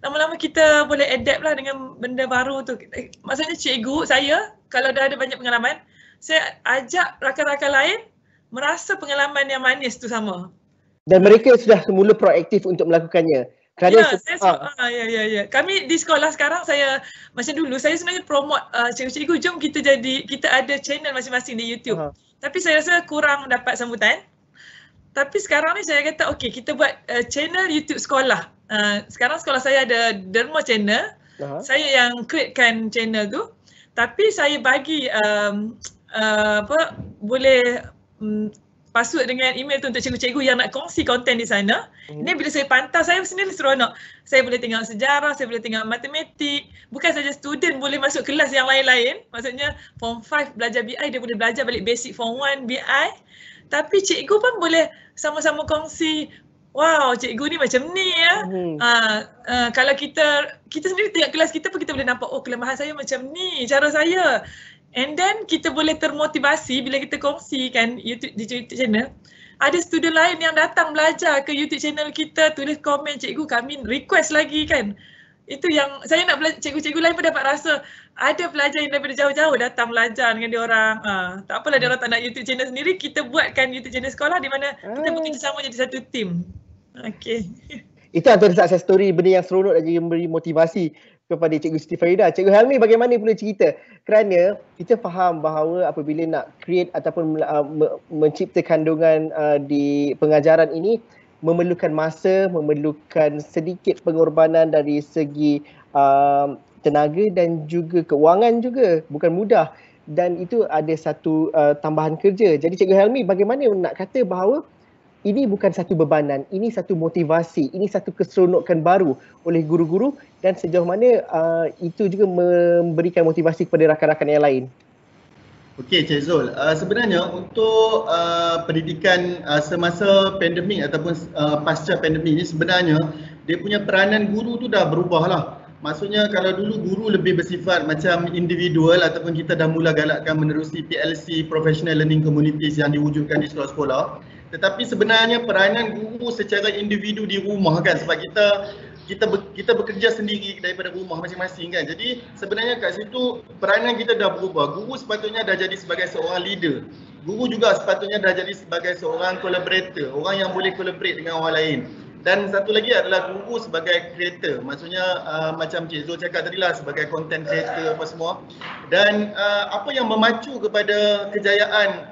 Lama-lama kita boleh adapt lah dengan benda baru tu. Maksudnya cikgu saya, kalau dah ada banyak pengalaman, saya ajak rakan-rakan lain merasa pengalaman yang manis tu sama. Dan mereka sudah semula proaktif untuk melakukannya. Kerana ya. Kami di sekolah sekarang saya macam dulu saya sebenarnya promote cikgu-cikgu, jom kita ada channel masing-masing di YouTube. Tapi saya rasa kurang dapat sambutan. Tapi sekarang ni saya kata okey, kita buat channel YouTube sekolah. Sekarang sekolah saya ada Derma channel. Saya yang createkan channel tu. Tapi saya bagi boleh password dengan email tu untuk cikgu-cikgu yang nak kongsi konten di sana. Ini bila saya pantau, saya sendiri seronok. Saya boleh tengok sejarah, saya boleh tengok matematik. Bukan saja student boleh masuk kelas yang lain-lain. Maksudnya form 5 belajar BI, dia boleh belajar balik basic form 1 BI. Tapi cikgu pun boleh sama-sama kongsi, wow, cikgu ni macam ni ya. Kalau kita sendiri tengok kelas kita pun kita boleh nampak, oh kelemahan saya macam ni, cara saya. And then kita boleh termotivasi bila kita kongsikan YouTube di YouTube channel. Ada student lain yang datang belajar ke YouTube channel kita, tulis komen, cikgu kami request lagi kan. Itu yang saya nak belajar, cikgu-cikgu lain pun dapat rasa ada pelajar yang daripada jauh-jauh datang belajar dengan diorang. Tak apalah diorang tak nak YouTube channel sendiri, kita buatkan YouTube channel sekolah di mana kita bekerjasama jadi satu tim. Okay. Itu antara success story, benda yang seronok dan juga memberi motivasi kepada Cikgu Siti Farida. Cikgu Helmi, bagaimana pula cerita? Kerana kita faham bahawa apabila nak create ataupun mencipta kandungan di pengajaran ini memerlukan masa, memerlukan sedikit pengorbanan dari segi tenaga dan juga kewangan juga. Bukan mudah. Dan itu ada satu tambahan kerja. Jadi Cikgu Helmi, bagaimana nak kata bahawa ini bukan satu bebanan, ini satu motivasi, ini satu keseronokan baru oleh guru-guru dan sejauh mana itu juga memberikan motivasi kepada rakan-rakan yang lain? Okey Cik Zul, sebenarnya untuk pendidikan semasa pandemik ataupun pasca pandemik ni sebenarnya dia punya peranan guru tu dah berubah lah. Maksudnya kalau dulu guru lebih bersifat macam individual ataupun kita dah mula galakkan menerusi PLC, Professional Learning Communities yang diwujudkan di sekolah-sekolah. Tetapi sebenarnya peranan guru secara individu di rumah kan, sebab kita bekerja sendiri daripada rumah masing-masing kan. Jadi sebenarnya kat situ peranan kita dah berubah. Guru sepatutnya dah jadi sebagai seorang leader. Guru juga sepatutnya dah jadi sebagai seorang collaborator, orang yang boleh collaborate dengan orang lain. Dan satu lagi adalah guru sebagai creator. Maksudnya macam Cik Zul cakap tadi lah, sebagai content creator apa semua. Dan apa yang memacu kepada kejayaan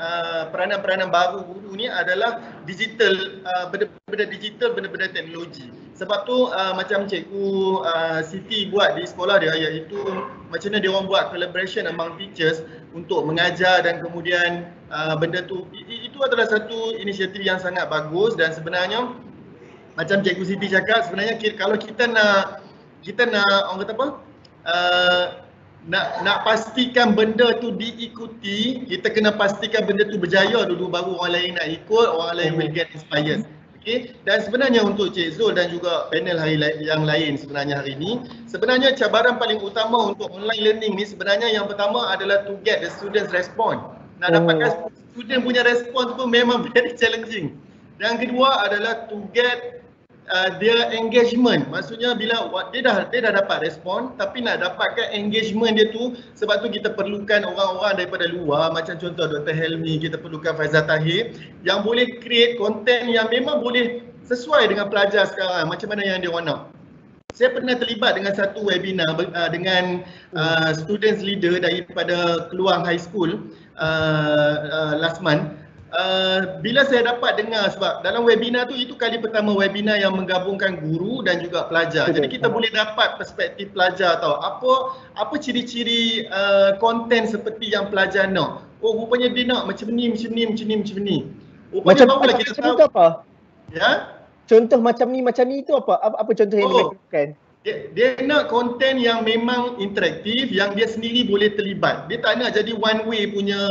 peranan-peranan baru guru ni adalah digital, benda-benda digital, benda-benda teknologi. Sebab tu macam Cikgu Siti buat di sekolah dia, iaitu macam mana dia orang buat collaboration among teachers untuk mengajar dan kemudian benda tu, itu adalah satu inisiatif yang sangat bagus. Dan sebenarnya macam Cikgu Siti cakap, sebenarnya kalau kita nak orang kata apa, nak pastikan benda tu diikuti, kita kena pastikan benda tu berjaya dulu, baru orang lain nak ikut, orang lain will get inspired. Okay? Dan sebenarnya untuk Cik Zul dan juga panel yang lain sebenarnya hari ini, sebenarnya cabaran paling utama untuk online learning ni sebenarnya yang pertama adalah to get the students respond. Nak dapatkan student punya respon tu memang very challenging. Dan kedua adalah to get dia engagement. Maksudnya bila dia dah dapat respon, tapi nak dapatkan engagement dia tu, sebab tu kita perlukan orang-orang daripada luar, macam contoh Dr. Helmi, kita perlukan Faizal Tahir yang boleh create content yang memang boleh sesuai dengan pelajar sekarang, macam mana yang dia orang nak. Saya pernah terlibat dengan satu webinar dengan students leader daripada Keluang High School last month. Bila saya dapat dengar, sebab dalam webinar tu itu kali pertama webinar yang menggabungkan guru dan juga pelajar. Jadi kita boleh dapat perspektif pelajar tahu apa ciri-ciri konten seperti yang pelajar nak. Oh rupanya dia nak macam ni, macam ni, macam ni, macam ni. Rupanya barulah kita tahu. Apa? Ya? Contoh macam ni itu apa? Apa contoh yang dilakukan? Dia nak konten yang memang interaktif, yang dia sendiri boleh terlibat. Dia tak nak jadi one way punya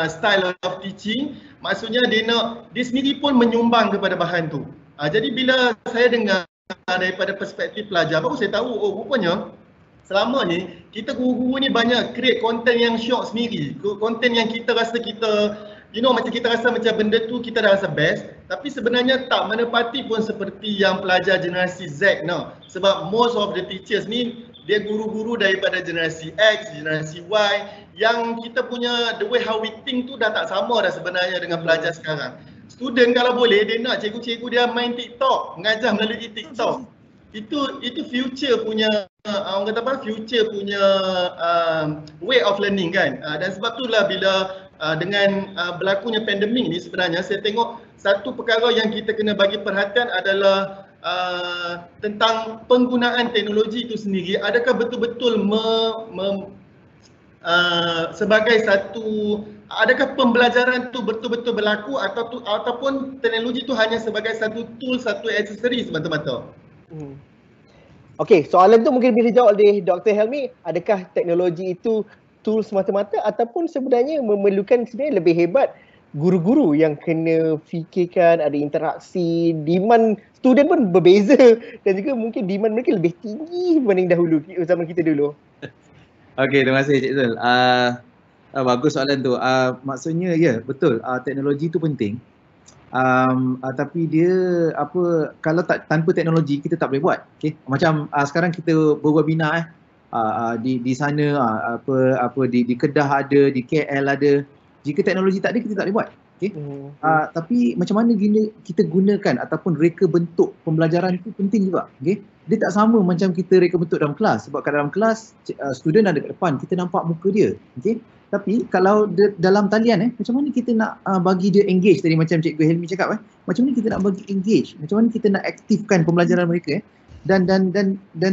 style of teaching. Maksudnya dia sendiri pun menyumbang kepada bahan tu. Jadi bila saya dengar daripada perspektif pelajar, baru saya tahu, oh rupanya selama ni kita guru-guru ni banyak create konten yang syok sendiri, konten yang kita rasa kita macam kita rasa macam benda tu kita dah rasa best, tapi sebenarnya tak menepati pun seperti yang pelajar generasi Z sebab most of the teachers ni dia guru-guru daripada generasi X, generasi Y, yang kita punya the way how we think tu dah tak sama dah sebenarnya dengan pelajar sekarang. Student kalau boleh dia nak cikgu-cikgu dia main TikTok, mengajar melalui TikTok. Itu future punya orang kata apa? Future punya way of learning kan. Dan sebab itulah bila dengan berlakunya pandemik ni sebenarnya saya tengok satu perkara yang kita kena bagi perhatian adalah tentang penggunaan teknologi itu sendiri. Adakah betul-betul sebagai satu, adakah pembelajaran tu betul-betul berlaku ataupun teknologi itu hanya sebagai satu tool, satu aksesori semata-mata? Okey, soalan tu mungkin boleh dijawab oleh Dr. Helmi. Adakah teknologi itu tool semata-mata ataupun sebenarnya memerlukan sebenarnya lebih hebat guru-guru yang kena fikirkan, ada interaksi, demand student pun berbeza dan juga mungkin demand mereka lebih tinggi berbanding dahulu, zaman kita dulu. Okey, terima kasih Cik Zul. Bagus soalan tu. Maksudnya betul, teknologi tu penting. Tapi dia kalau tanpa teknologi kita tak boleh buat. Okey, macam sekarang kita berwebinar di sana di Kedah ada, di KL ada. Jika teknologi tak ada kita tak boleh buat. Okey. Tapi macam mana kita gunakan ataupun reka bentuk pembelajaran itu penting juga. Okey. Dia tak sama macam kita reka bentuk dalam kelas, sebab kat dalam kelas student ada kat depan, kita nampak muka dia. Okey. Tapi kalau dalam talian macam mana kita nak bagi dia engage tadi macam Cikgu Helmi cakap macam mana kita nak bagi engage, macam mana kita nak aktifkan pembelajaran mereka dan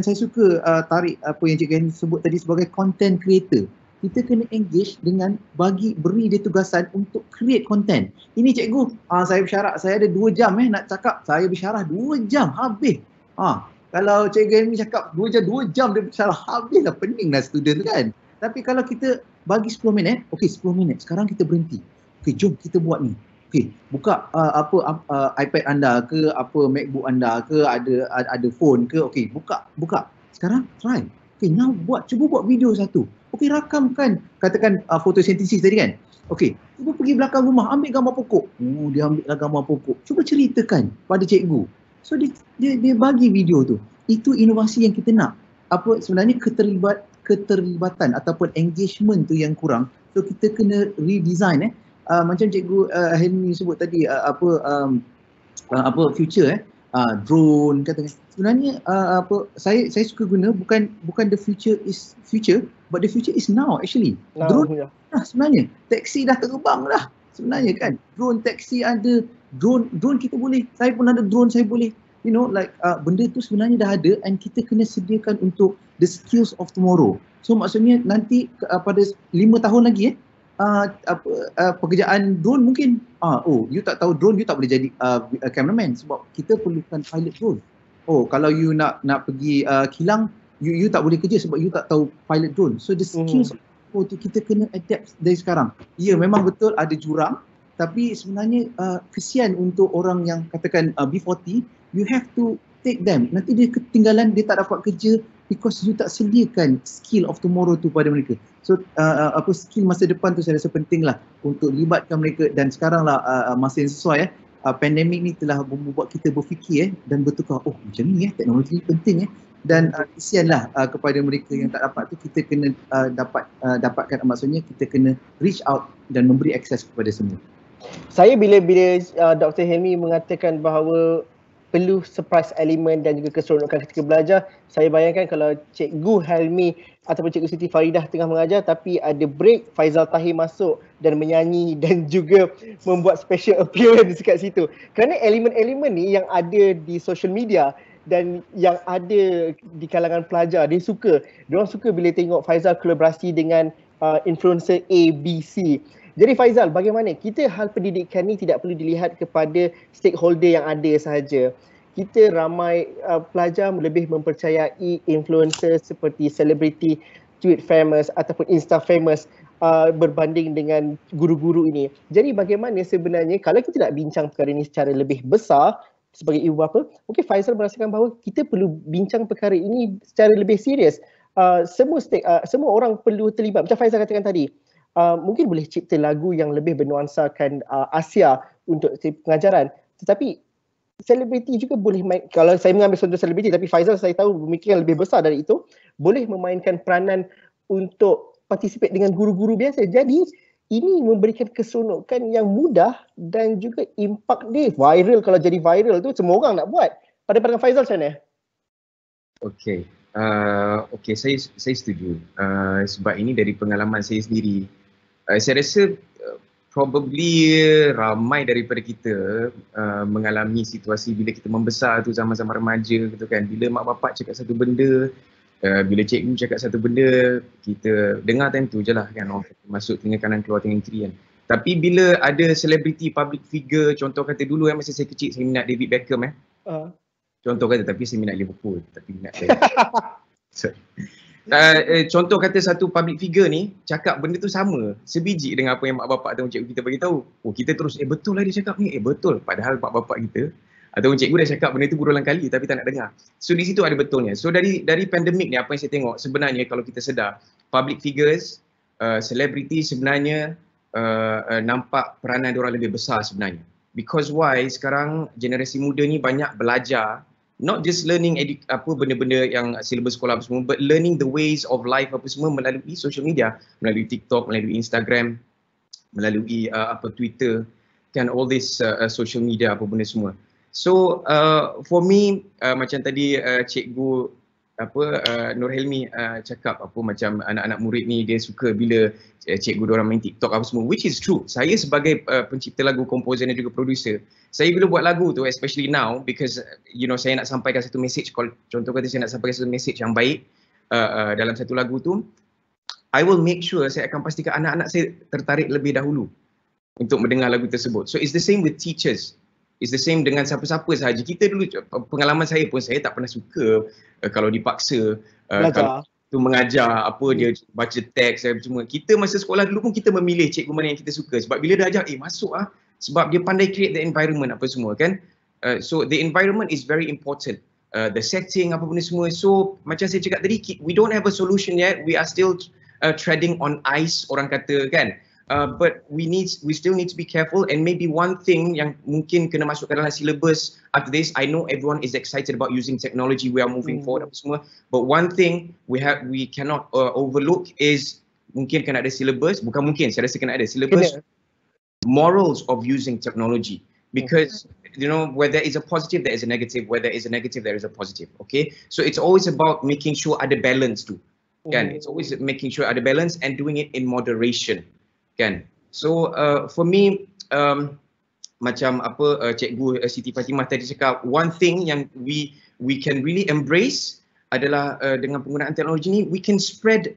saya suka tarik apa yang Cikgu Helmi sebut tadi sebagai content creator. Kita kena engage dengan beri dia tugasan untuk create content. Ini cikgu, saya bersyarat saya ada 2 jam nak cakap, saya bersyarah 2 jam habis. Kalau Cikgu Helmi cakap 2 jam dia bersyarah habis lah, pening lah student tu kan. Tapi kalau kita bagi 10 minit, okey 10 minit, sekarang kita berhenti. Okey, jom kita buat ni. Okey, buka iPad anda ke, MacBook anda ke, ada phone ke, okey, buka. Sekarang try. Okey, now cuba buat video satu. Okey, rakamkan, katakan fotosintesis tadi kan. Okey, cuba pergi belakang rumah, ambil gambar pokok. Dia ambil gambar pokok. Cuba ceritakan pada cikgu. So dia bagi video tu. Itu inovasi yang kita nak. Sebenarnya keterlibatan ataupun engagement tu yang kurang. So kita kena redesign macam Cikgu Helmi sebut tadi future drone katanya. Sebenarnya saya suka guna bukan the future is future, but the future is now actually. Drone sebenarnya taksi dah terbang dah sebenarnya kan. Drone taksi ada, drone kita boleh, saya pun ada drone, saya boleh benda tu sebenarnya dah ada and kita kena sediakan untuk the skills of tomorrow. So maksudnya nanti pada 5 tahun lagi pekerjaan drone mungkin you tak tahu drone, you tak boleh jadi cameraman sebab kita perlukan pilot drone. Kalau you nak pergi kilang, you tak boleh kerja sebab you tak tahu pilot drone. So the skills tu kita kena adapt dari sekarang. Ya, memang betul ada jurang, tapi sebenarnya kesian untuk orang yang katakan B40, you have to take them. Nanti dia ketinggalan, dia tak dapat kerja because you tak sediakan skill of tomorrow tu pada mereka. So skill masa depan tu saya rasa penting lah untuk libatkan mereka. Dan sekarang lah masa yang sesuai pandemik ni telah membuat kita berfikir dan bertukar, macam ni teknologi penting dan kesianlah kepada mereka yang tak dapat tu. Kita kena dapatkan, maksudnya kita kena reach out dan memberi akses kepada semua. Saya bila Dr. Helmi mengatakan bahawa perlu surprise element dan juga keseronokan ketika belajar, saya bayangkan kalau Cikgu Helmi ataupun Cikgu Siti Faridah tengah mengajar tapi ada break, Faizal Tahir masuk dan menyanyi dan juga membuat special appearance dekat situ. Kerana elemen-elemen ni yang ada di social media dan yang ada di kalangan pelajar, dia orang suka bila tengok Faizal kolaborasi dengan influencer A, B, C. Jadi Faizal, bagaimana? Kita hal pendidikan ni tidak perlu dilihat kepada stakeholder yang ada sahaja. Kita ramai pelajar lebih mempercayai influencer seperti selebriti, tweet famous ataupun Insta famous berbanding dengan guru-guru ini. Jadi bagaimana sebenarnya kalau kita nak bincang perkara ini secara lebih besar sebagai ibu bapa, mungkin Faizal merasakan bahawa kita perlu bincang perkara ini secara lebih serius. semua orang perlu terlibat. Macam Faizal katakan tadi, mungkin boleh cipta lagu yang lebih bernuansakan Asia untuk pengajaran, tetapi selebriti juga boleh main. Kalau saya mengambil contoh selebriti, tapi Faizal saya tahu pemikiran lebih besar dari itu, boleh memainkan peranan untuk participate dengan guru-guru biasa. Jadi ini memberikan keseronokan yang mudah dan juga impak dia viral. Kalau jadi viral tu semua orang nak buat. Pada pandangan Faizal macam mana? Okay. Saya setuju. Sebab ini dari pengalaman saya sendiri. Saya rasa probably ramai daripada kita mengalami situasi bila kita membesar tu, zaman-zaman remaja gitu kan. Bila mak bapak cakap satu benda, bila cikgu cakap satu benda, kita dengar time tu je lah kan. Orang masuk telinga kanan, keluar telinga kiri kan. Tapi bila ada selebriti, public figure, contoh kata dulu masa saya kecil saya minat David Beckham contoh kata, tapi saya minat Liverpool, tapi minat saya. Contoh kata satu public figure ni cakap benda tu sama sebiji dengan apa yang mak bapak atau cikgu kita bagi tahu. Oh, kita terus betul lah dia cakap ni. Betul. Padahal mak bapak kita atau cikgu dah cakap benda tu berulang kali tapi tak nak dengar. So di situ ada betulnya. So dari pandemik ni apa yang saya tengok sebenarnya, kalau kita sedar, public figures, selebriti sebenarnya nampak peranan diorang lebih besar sebenarnya. Because why? Sekarang generasi muda ni banyak belajar, not just learning benda-benda yang silibus sekolah apa semua, but learning the ways of life apa semua melalui social media, melalui TikTok, melalui Instagram, melalui Twitter, kan, all this social media apa benda semua. So for me macam tadi cikgu Nur Helmi cakap macam anak-anak murid ni dia suka bila cikgu diorang main TikTok apa semua, which is true. Saya sebagai pencipta lagu, komposer dan juga producer, saya bila buat lagu tu, especially now, because saya nak sampaikan satu message, contoh kata saya nak sampaikan satu message yang baik dalam satu lagu tu, I will make sure saya akan pastikan anak-anak saya tertarik lebih dahulu untuk mendengar lagu tersebut. So it's the same with teachers. It's the same dengan siapa-siapa sahaja. Kita dulu, pengalaman saya pun, saya tak pernah suka kalau dipaksa kalau tu mengajar dia baca teks semua. Kita masa sekolah dulu pun kita memilih cikgu mana yang kita suka, sebab bila dia ajar masuk sebab dia pandai create the environment apa semua kan. So the environment is very important. The setting apa benda semua. So macam saya cakap tadi, we don't have a solution yet. We are still treading on ice, orang kata kan. But we still need to be careful, and maybe one thing yang mungkin kena masukkan dalam syllabus after this, I know everyone is excited about using technology, we are moving forward apa semua, but one thing we cannot overlook is mungkin kena ada syllabus, bukan mungkin, saya rasa kena ada syllabus morals of using technology, because where there is a positive there is a negative, where there is a negative there is a positive. Okay, so it's always about making sure ada balance tu kan. It's always making sure ada balance and doing it in moderation kan. So for me macam cikgu Siti Fatimah tadi cakap, one thing yang we can really embrace adalah dengan penggunaan teknologi ni, we can spread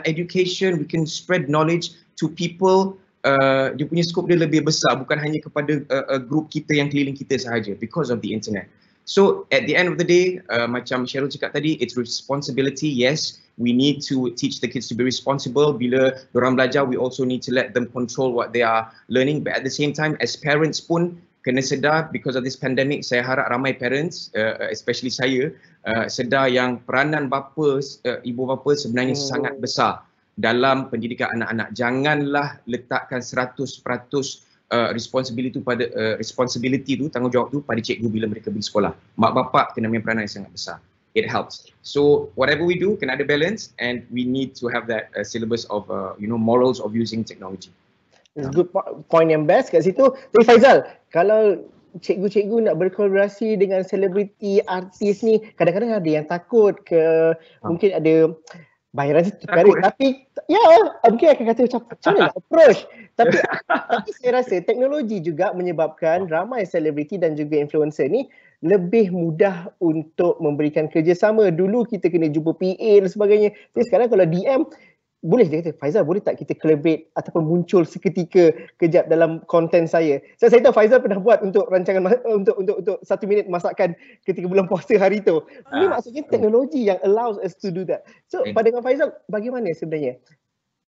education, we can spread knowledge to people. Dia punya skop dia lebih besar, bukan hanya kepada group kita yang keliling kita sahaja, because of the internet. So at the end of the day, macam Cheryl cakap tadi, it's responsibility. Yes, we need to teach the kids to be responsible. Bila diorang belajar, we also need to let them control what they are learning. But at the same time, as parents pun kena sedar, because of this pandemic, saya harap ramai parents, especially saya, sedar yang peranan ibu bapa sebenarnya sangat besar dalam pendidikan anak-anak. Janganlah letakkan 100% responsibility tu, tanggungjawab tu pada cikgu bila mereka pergi sekolah. Mak bapak kena main peranan yang sangat besar. It helps. So whatever we do, kena ada balance, and we need to have that syllabus of morals of using technology. It's good point yang best kat situ. Tapi Faizal, kalau cikgu-cikgu nak berkolaborasi dengan selebriti, artis ni, kadang-kadang ada yang takut ke, mungkin ada bayaran tertarik, tapi mungkin akan kata macam mana nak approach. Tapi saya rasa teknologi juga menyebabkan ramai selebriti dan juga influencer ni lebih mudah untuk memberikan kerjasama. Dulu kita kena jumpa PA dan sebagainya. Jadi sekarang kalau DM, boleh dia kata, Faizal boleh tak kita collaborate ataupun muncul seketika kejap dalam konten saya. So, saya tahu Faizal pernah buat untuk rancangan untuk 1 minit masakan ketika bulan puasa hari tu. Ini maksudnya teknologi yang allows us to do that. So pandangan Faizal bagaimana sebenarnya?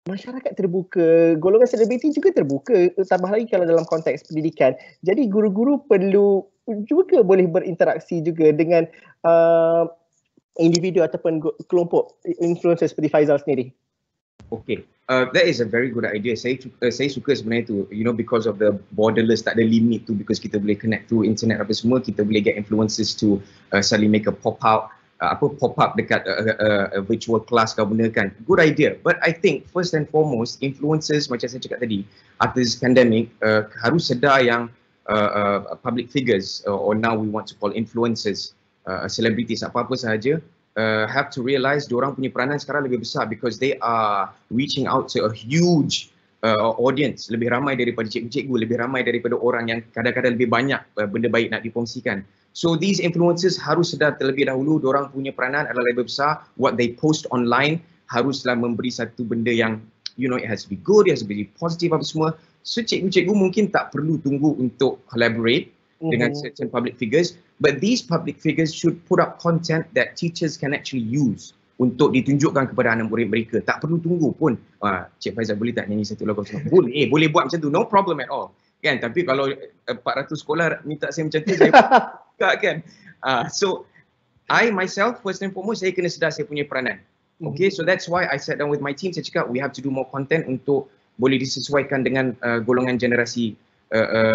Masyarakat terbuka, golongan selebriti juga terbuka, tambah lagi kalau dalam konteks pendidikan. Jadi guru-guru perlu juga boleh berinteraksi juga dengan individu ataupun kelompok influencer seperti Faizal sendiri? Okay, that is a very good idea. Saya suka sebenarnya tu, you know, because of the borderless, tak ada limit tu, because kita boleh connect through internet apa semua, kita boleh get influencers to suddenly make a pop up dekat virtual class kau benda kan. Good idea. But I think first and foremost, influencers macam saya cakap tadi, after this pandemic, harus sedar yang public figures, or now we want to call influencers, celebrities, apa-apa sahaja, have to realize diorang punya peranan sekarang lebih besar, because they are reaching out to a huge audience, lebih ramai daripada cikgu-cikgu, lebih ramai daripada orang yang kadang-kadang lebih banyak benda baik nak dikongsikan. So these influencers harus sedar terlebih dahulu diorang punya peranan adalah lebih besar. What they post online haruslah memberi satu benda yang, you know, it has to be good, it has to be positive apa semua. So cikgu-cikgu mungkin tak perlu tunggu untuk collaborate dengan certain public figures, but these public figures should put up content that teachers can actually use untuk ditunjukkan kepada anak murid mereka. Tak perlu tunggu pun, Cik Faizal boleh tak nyanyi satu lagu? Boleh buat macam tu, no problem at all. Kan? Tapi kalau 400 sekolah minta saya macam tu, saya tak kan. So I myself, first and foremost, saya kena sedar saya punya peranan. Okay, so that's why I sat down with my team. Saya cakap we have to do more content untuk boleh disesuaikan dengan golongan generasi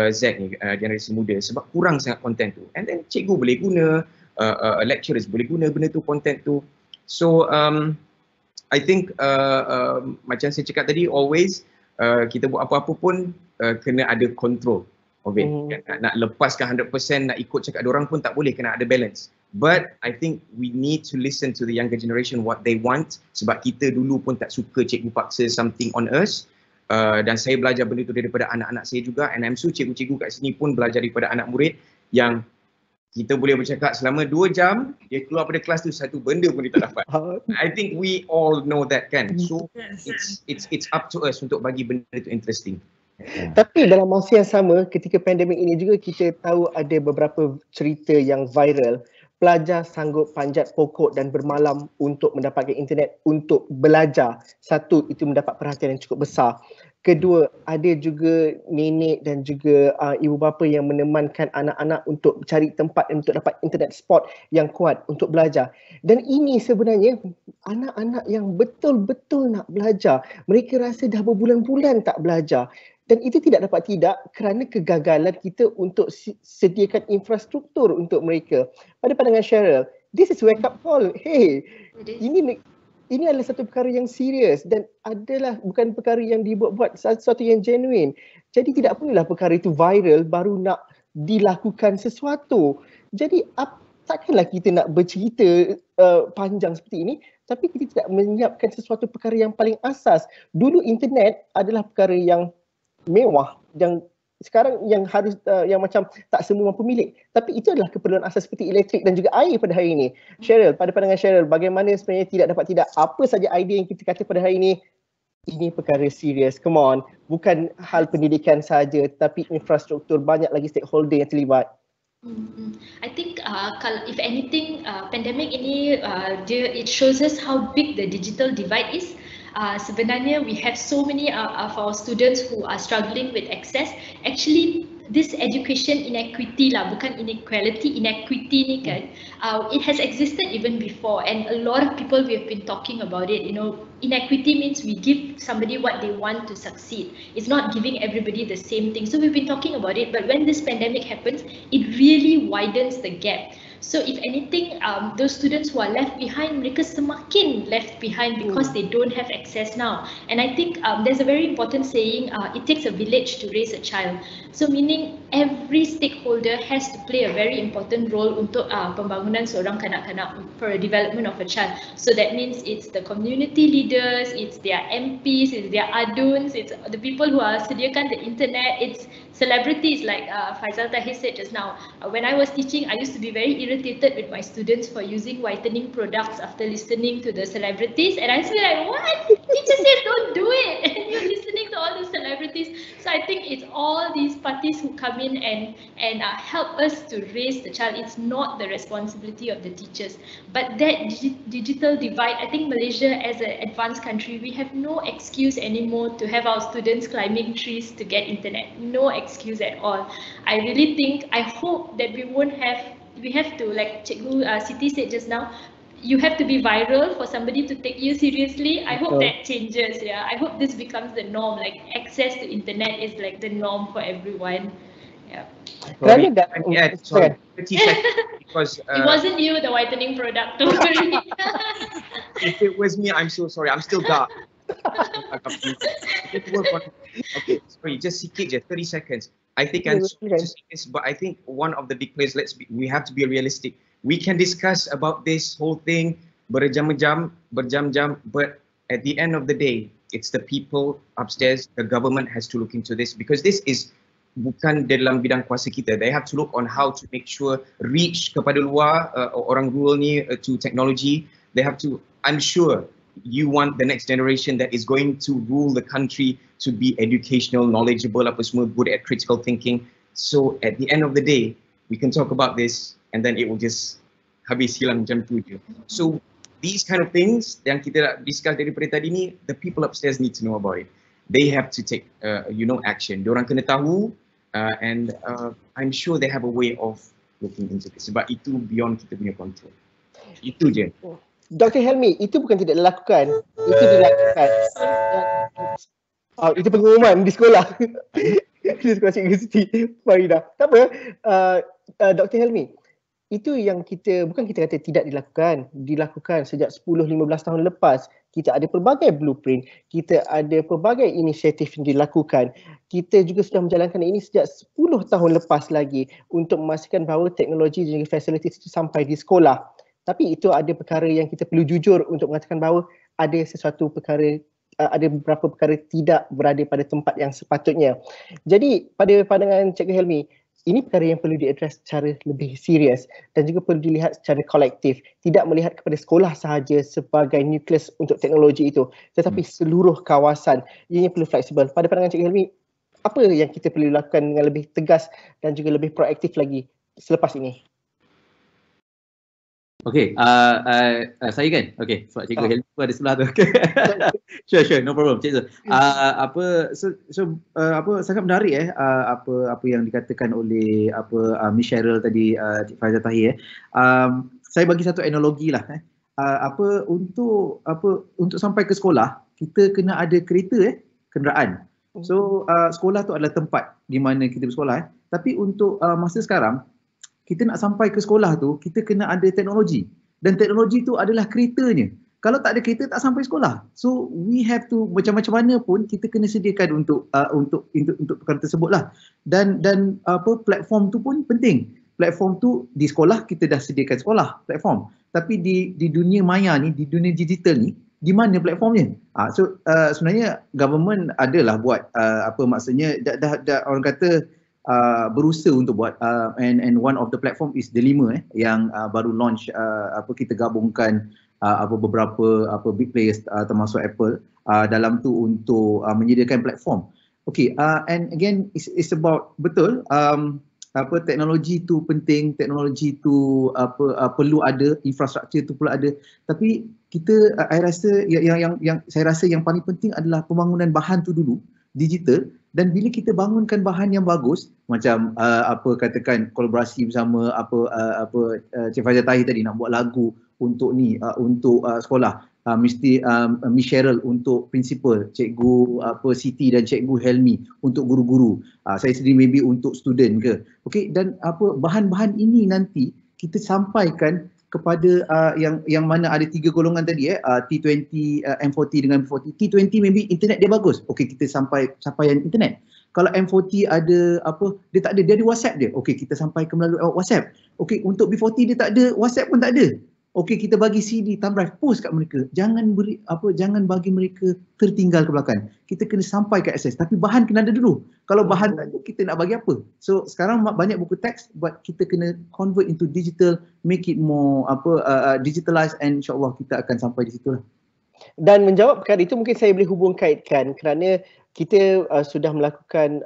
Z ni, generasi muda, sebab kurang sangat content tu. And then cikgu boleh guna, lecturers boleh guna benda tu, content tu. So I think macam saya cakap tadi, always kita buat apa-apa pun kena ada control of it. Nak lepaskan 100%, nak ikut cakap diorang pun tak boleh, kena ada balance. But I think we need to listen to the younger generation what they want, sebab kita dulu pun tak suka cikgu paksa something on us. Dan saya belajar benda tu daripada anak-anak saya juga, and I'm sure cikgu-cikgu kat sini pun belajar daripada anak murid yang kita boleh bercakap selama 2 jam, dia keluar pada kelas tu satu benda pun dia tak dapat. I think we all know that kan. So it's up to us untuk bagi benda tu interesting. Tapi dalam masa yang sama, ketika pandemik ini juga kita tahu ada beberapa cerita yang viral. Pelajar sanggup panjat pokok dan bermalam untuk mendapatkan internet untuk belajar. Satu, itu mendapat perhatian yang cukup besar. Kedua, ada juga nenek dan juga ibu bapa yang menemankan anak-anak untuk cari tempat untuk dapat internet spot yang kuat untuk belajar. Dan ini sebenarnya anak-anak yang betul-betul nak belajar. Mereka rasa dah berbulan-bulan tak belajar. Dan itu tidak dapat tidak kerana kegagalan kita untuk sediakan infrastruktur untuk mereka. Pada pandangan Cheryl, this is wake up call. Hey, ini adalah satu perkara yang serius dan adalah bukan perkara yang dibuat-buat, sesuatu yang genuine. Jadi tidak perlulah perkara itu viral baru nak dilakukan sesuatu. Jadi takkanlah kita nak bercerita panjang seperti ini, tapi kita tidak menyiapkan sesuatu perkara yang paling asas. Dulu internet adalah perkara yang mewah, yang sekarang yang harus yang macam tak semua mampu milik, tapi itu adalah keperluan asas seperti elektrik dan juga air pada hari ini. Cheryl, pada pandangan Cheryl, bagaimana sebenarnya tidak dapat tidak apa saja idea yang kita kata pada hari ini perkara serius. Come on, bukan hal pendidikan saja, tetapi infrastruktur, banyak lagi stakeholder yang terlibat. I think kalau if anything pandemic ini it shows us how big the digital divide is. Sebenarnya we have so many of our students who are struggling with access. Actually this education inequity lah, bukan inequality, inequity ni kan, it has existed even before, and a lot of people we have been talking about it. You know, inequity means we give somebody what they want to succeed. It's not giving everybody the same thing. So we've been talking about it, but when this pandemic happens, it really widens the gap. So if anything, those students who are left behind, mereka semakin left behind because they don't have access now. And I think there's a very important saying, it takes a village to raise a child. So meaning every stakeholder has to play a very important role untuk pembangunan seorang kanak-kanak, for a development of a child. So that means it's the community leaders, it's their MPs, it's their aduns, it's the people who are sediakan the internet, it's celebrities like Faizal Tahir said just now. When I was teaching, I used to be very irritated with my students for using whitening products after listening to the celebrities, and I feel like, what? Teacher said don't do it, and you're listening to all the celebrities. So I think it's all these parties who come in and help us to raise the child. It's not the responsibility of the teachers. But that digital divide, I think Malaysia as an advanced country, we have no excuse anymore to have our students climbing trees to get internet. No excuse at all. I really think, I hope that we have to, like Cikgu Siti said just now, you have to be viral for somebody to take you seriously. I hope Betul. that changes. Yeah, I hope this becomes the norm. Like access to internet is like the norm for everyone. Yeah. Kerana dah, Let me add, sorry, 30 seconds because It wasn't you, the whitening product. Don't worry. if it was me, I'm so sorry. I'm still dark. Okay, sorry, just sikit je, 30 seconds. I think I'm sorry to say this, but I think one of the big players, we have to be realistic. We can discuss about this whole thing berjam-jam, but at the end of the day, it's the people upstairs, the government has to look into this because this is bukan dalam bidang kuasa kita. They have to look on how to make sure reach kepada luar orang rural ni to technology. They have to, I'm sure you want the next generation that is going to rule the country to be educational, knowledgeable, apa semua, good at critical thinking. So at the end of the day, we can talk about this and then it will just habis hilang macam tu je. So these kind of things yang kita nak discuss daripada tadi ni, the people upstairs need to know about it. They have to take action. Diorang kena tahu and I'm sure they have a way of looking into this. Sebab itu beyond kita punya control. Itu je. Dr. Helmi, itu bukan tidak dilakukan. Itu dilakukan. Itu pengumuman di sekolah. Di sekolah Cikgu Siti Farida. Tak apa, Dr. Helmi, itu yang bukan kita kata tidak dilakukan sejak 10-15 tahun lepas. Kita ada pelbagai blueprint, kita ada pelbagai inisiatif yang dilakukan. Kita juga sudah menjalankan ini sejak 10 tahun lepas lagi untuk memastikan bahawa teknologi dan juga fasilitas itu sampai di sekolah. Tapi itu ada perkara yang kita perlu jujur untuk mengatakan bahawa ada beberapa perkara tidak berada pada tempat yang sepatutnya. Jadi pada pandangan Cikgu Helmi, ini perkara yang perlu diadres secara lebih serius dan juga perlu dilihat secara kolektif. Tidak melihat kepada sekolah sahaja sebagai nukleus untuk teknologi itu, tetapi seluruh kawasan. Ianya perlu fleksibel. Pada pandangan Cikgu Helmi, apa yang kita perlu lakukan dengan lebih tegas dan juga lebih proaktif lagi selepas ini? Okay, saya kan? Okay, sebab Cikgu Helmi pun ada sebelah tu. Okay. Sure, no problem, Cikgu. Sangat menarik apa yang dikatakan oleh Miss Cheryl tadi, Cik Faizal Tahir. Saya bagi satu analogi lah. Untuk sampai ke sekolah, kita kena ada kereta, kenderaan. So sekolah tu adalah tempat di mana kita bersekolah. Tapi untuk masa sekarang, kita nak sampai ke sekolah tu, kita kena ada teknologi. Dan teknologi tu adalah keretanya. Kalau tak ada kereta, tak sampai sekolah. So we have to, macam mana pun kita kena sediakan untuk perkara tersebut lah. Dan platform tu pun penting. Platform tu di sekolah, kita dah sediakan sekolah, platform. Tapi di dunia maya ni, di dunia digital ni, di mana platformnya? Sebenarnya government adalah buat maksudnya dah orang kata berusaha untuk buat and one of the platform is Delima yang baru launch kita gabungkan beberapa big players termasuk Apple dalam tu untuk menyediakan platform. Okay, and again it's about betul teknologi tu penting, teknologi tu perlu ada, infrastruktur tu perlu ada, tapi kita saya rasa yang saya rasa yang paling penting adalah pembangunan bahan tu dulu, digital. Dan bila kita bangunkan bahan yang bagus, macam katakan kolaborasi bersama Cik Faizal Tahir tadi nak buat lagu untuk untuk sekolah, mesti Miss Cheryl untuk principal, Cikgu Siti dan Cikgu Helmi untuk guru-guru, saya sendiri maybe untuk student ke. Okey, dan bahan-bahan ini nanti kita sampaikan kepada yang mana ada 3 golongan tadi T20, M40 dengan B40. T20 maybe internet dia bagus. Okey, kita sampaikan internet. Kalau M40 ada dia tak ada, dia ada WhatsApp dia. Okey, kita sampaikan melalui WhatsApp. Okey, untuk B40 dia tak ada, WhatsApp pun tak ada. Okey, kita bagi CD, thumb drive, post kat mereka. Jangan bagi mereka tertinggal ke belakang. Kita kena sampai ke akses, tapi bahan kena ada dulu. Kalau bahan tak ada, kita nak bagi apa? So sekarang banyak buku teks, but kita kena convert into digital, make it more digitalized, and insyaAllah kita akan sampai di situ lah. Dan menjawab perkara itu mungkin saya boleh hubung kaitkan kerana kita sudah melakukan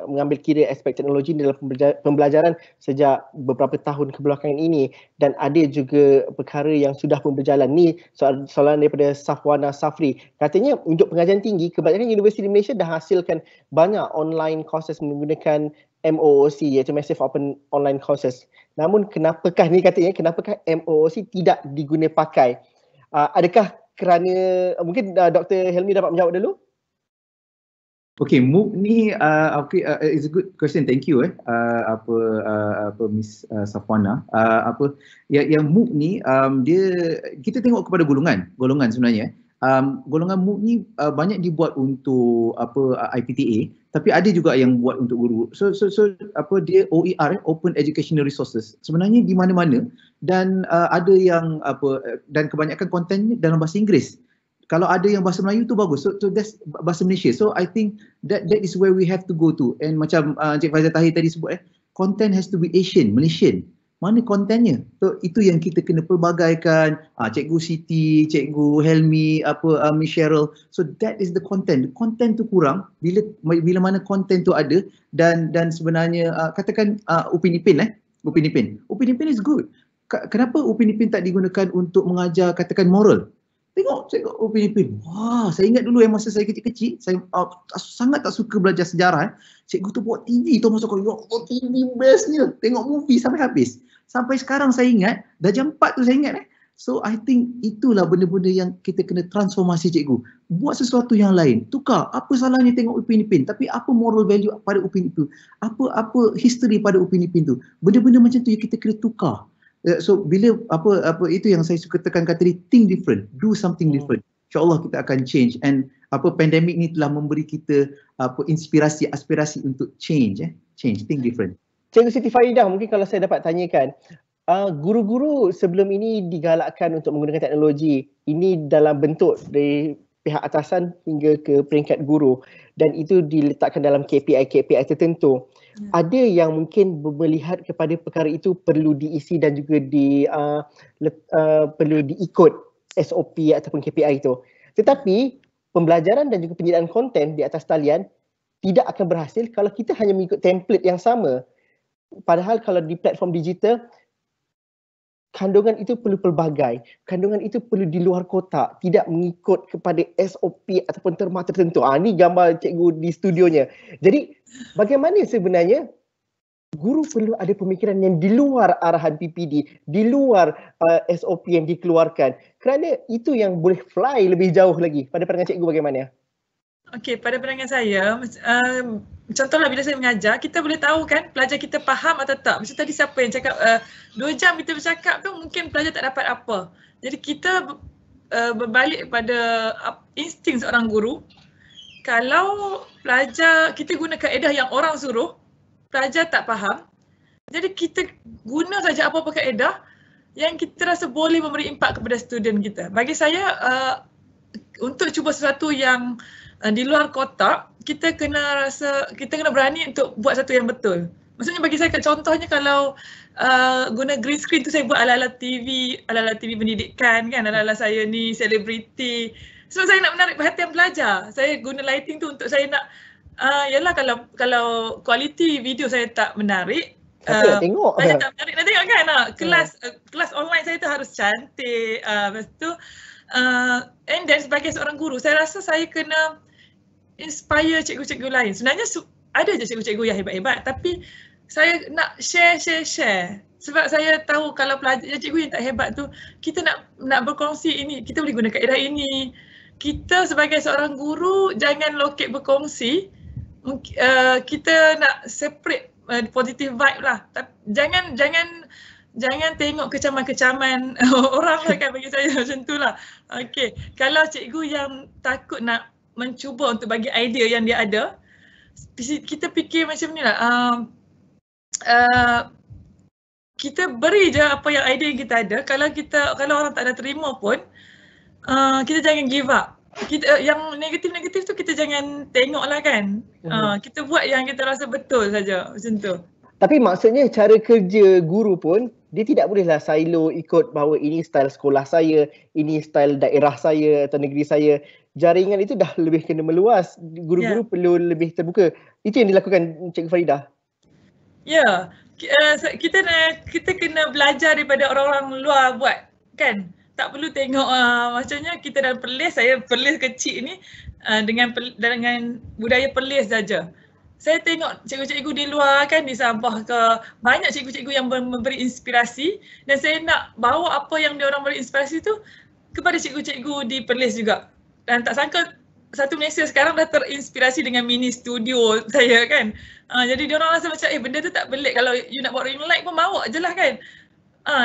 mengambil kira aspek teknologi dalam pembelajaran sejak beberapa tahun kebelakangan ini, dan ada juga perkara yang sudah pun berjalan. Ni soalan daripada Safwana Safri. Katanya untuk pengajian tinggi, kebanyakan universiti di Malaysia dah hasilkan banyak online courses menggunakan MOOC iaitu Massive Open Online Courses. Namun kenapakah ni katanya, kenapakah MOOC tidak diguna pakai? Adakah kerana, mungkin Dr. Helmi dapat menjawab dulu? Okay, MOOC ni it's a good question. Thank you Miss Safwana. Yang MOOC ni dia kita tengok kepada golongan sebenarnya. Golongan MOOC ni banyak dibuat untuk IPTA, tapi ada juga yang buat untuk guru. So dia OER, Open Educational Resources. Sebenarnya di mana-mana, dan ada yang dan kebanyakan konten dalam bahasa Inggeris. Kalau ada yang bahasa Melayu tu bagus. So that's bahasa Malaysia. So I think that is where we have to go to. And macam Encik Faizal Tahir tadi sebut, content has to be Asian, Malaysian. Mana kontennya? So itu yang kita kena pelbagaikan. Cikgu Siti, Cikgu Helmi, Miss Cheryl. So that is the content. Content tu kurang bila mana content tu ada, dan sebenarnya katakan Upin Ipin. Upin Ipin is good. Kenapa Upin Ipin tak digunakan untuk mengajar katakan moral? Tengok Upin Ipin. Wah, saya ingat dulu masa saya kecil-kecil, saya sangat tak suka belajar sejarah. Cikgu tu buat TV tu masuk ya Allah, TV bestnya. Tengok movie sampai habis. Sampai sekarang saya ingat, dah jam 4 tu saya ingat. So I think itulah benda-benda yang kita kena transformasi cikgu. Buat sesuatu yang lain. Tukar. Apa salahnya tengok Upin Ipin, tapi apa moral value pada Upin itu? Apa history pada Upin Ipin tu? Benda-benda macam tu yang kita kena tukar. So bila itu yang saya suka tekankan tadi, think different, do something different. InsyaAllah kita akan change, and pandemik ni telah memberi kita inspirasi, aspirasi untuk change, think different. Cikgu Siti Faridah, mungkin kalau saya dapat tanyakan, guru-guru sebelum ini digalakkan untuk menggunakan teknologi ini dalam bentuk dari pihak atasan hingga ke peringkat guru, dan itu diletakkan dalam KPI tertentu. Ada yang mungkin melihat kepada perkara itu perlu diisi dan juga perlu diikut SOP ataupun KPI itu. Tetapi pembelajaran dan juga penyediaan konten di atas talian tidak akan berhasil kalau kita hanya mengikut template yang sama. Padahal kalau di platform digital, kandungan itu perlu pelbagai, kandungan itu perlu di luar kotak, tidak mengikut kepada SOP ataupun terma tertentu. Ini gambar cikgu di studionya. Jadi bagaimana sebenarnya guru perlu ada pemikiran yang di luar arahan PPD, di luar SOP yang dikeluarkan, kerana itu yang boleh fly lebih jauh lagi. Pada pandangan cikgu bagaimana? Okey, pada pandangan saya, contohlah bila saya mengajar, kita boleh tahu kan pelajar kita faham atau tak. Macam tadi siapa yang cakap 2 jam kita bercakap tu mungkin pelajar tak dapat apa. Jadi kita berbalik pada insting seorang guru. Kalau pelajar, kita guna kaedah yang orang suruh, pelajar tak faham. Jadi kita guna saja apa-apa kaedah yang kita rasa boleh memberi impak kepada student kita. Bagi saya, untuk cuba sesuatu yang di luar kotak, kita kena berani untuk buat satu yang betul. Maksudnya bagi saya, contohnya kalau guna green screen tu, saya buat ala-ala TV pendidikan kan, ala-ala saya ni selebriti. Sebab saya nak menarik perhatian pelajar. Saya guna lighting tu untuk saya nak, yalah kalau kualiti video saya tak menarik, tengok. Pelajar tak menarik, nak tengok kan. Kelas online saya tu harus cantik. Lepas tu, and then sebagai seorang guru, saya rasa saya kena inspire cikgu-cikgu lain. Sebenarnya ada je cikgu-cikgu yang hebat-hebat, tapi saya nak share. Sebab saya tahu kalau pelajar cikgu yang tak hebat tu, kita nak berkongsi ini, kita boleh guna kaedah ini. Kita sebagai seorang guru jangan lokek berkongsi. Kita nak separate positive vibe lah. Jangan tengok kecaman-kecaman orang lah kan, bagi saya macam tu lah. Okay, kalau cikgu yang takut nak mencuba untuk bagi idea yang dia ada, kita fikir macam ni lah, kita beri je apa yang idea yang kita ada. Kalau orang tak ada terima pun, kita jangan give up. Yang negatif-negatif tu kita jangan tengok lah kan. Kita buat yang kita rasa betul saja, macam tu. Tapi maksudnya cara kerja guru pun, dia tidak bolehlah silo ikut bahawa ini style sekolah saya, ini style daerah saya atau negeri saya. Jaringan itu dah lebih kena meluas. Guru-guru perlu lebih terbuka. Itu yang dilakukan Cikgu Faridah. Ya, kita kena belajar daripada orang-orang luar buat kan. Tak perlu tengok macamnya kita dalam Perlis, saya Perlis kecil ni dengan budaya Perlis saja. saya tengok cikgu-cikgu di luar kan di Sabah ke, banyak cikgu-cikgu yang memberi inspirasi dan saya nak bawa apa yang diorang beri inspirasi tu kepada cikgu-cikgu di Perlis juga. Dan tak sangka Satu Malaysia sekarang dah terinspirasi dengan mini studio saya kan. Jadi diorang rasa macam benda tu tak pelik, kalau you nak buat ring light pun bawa je lah kan.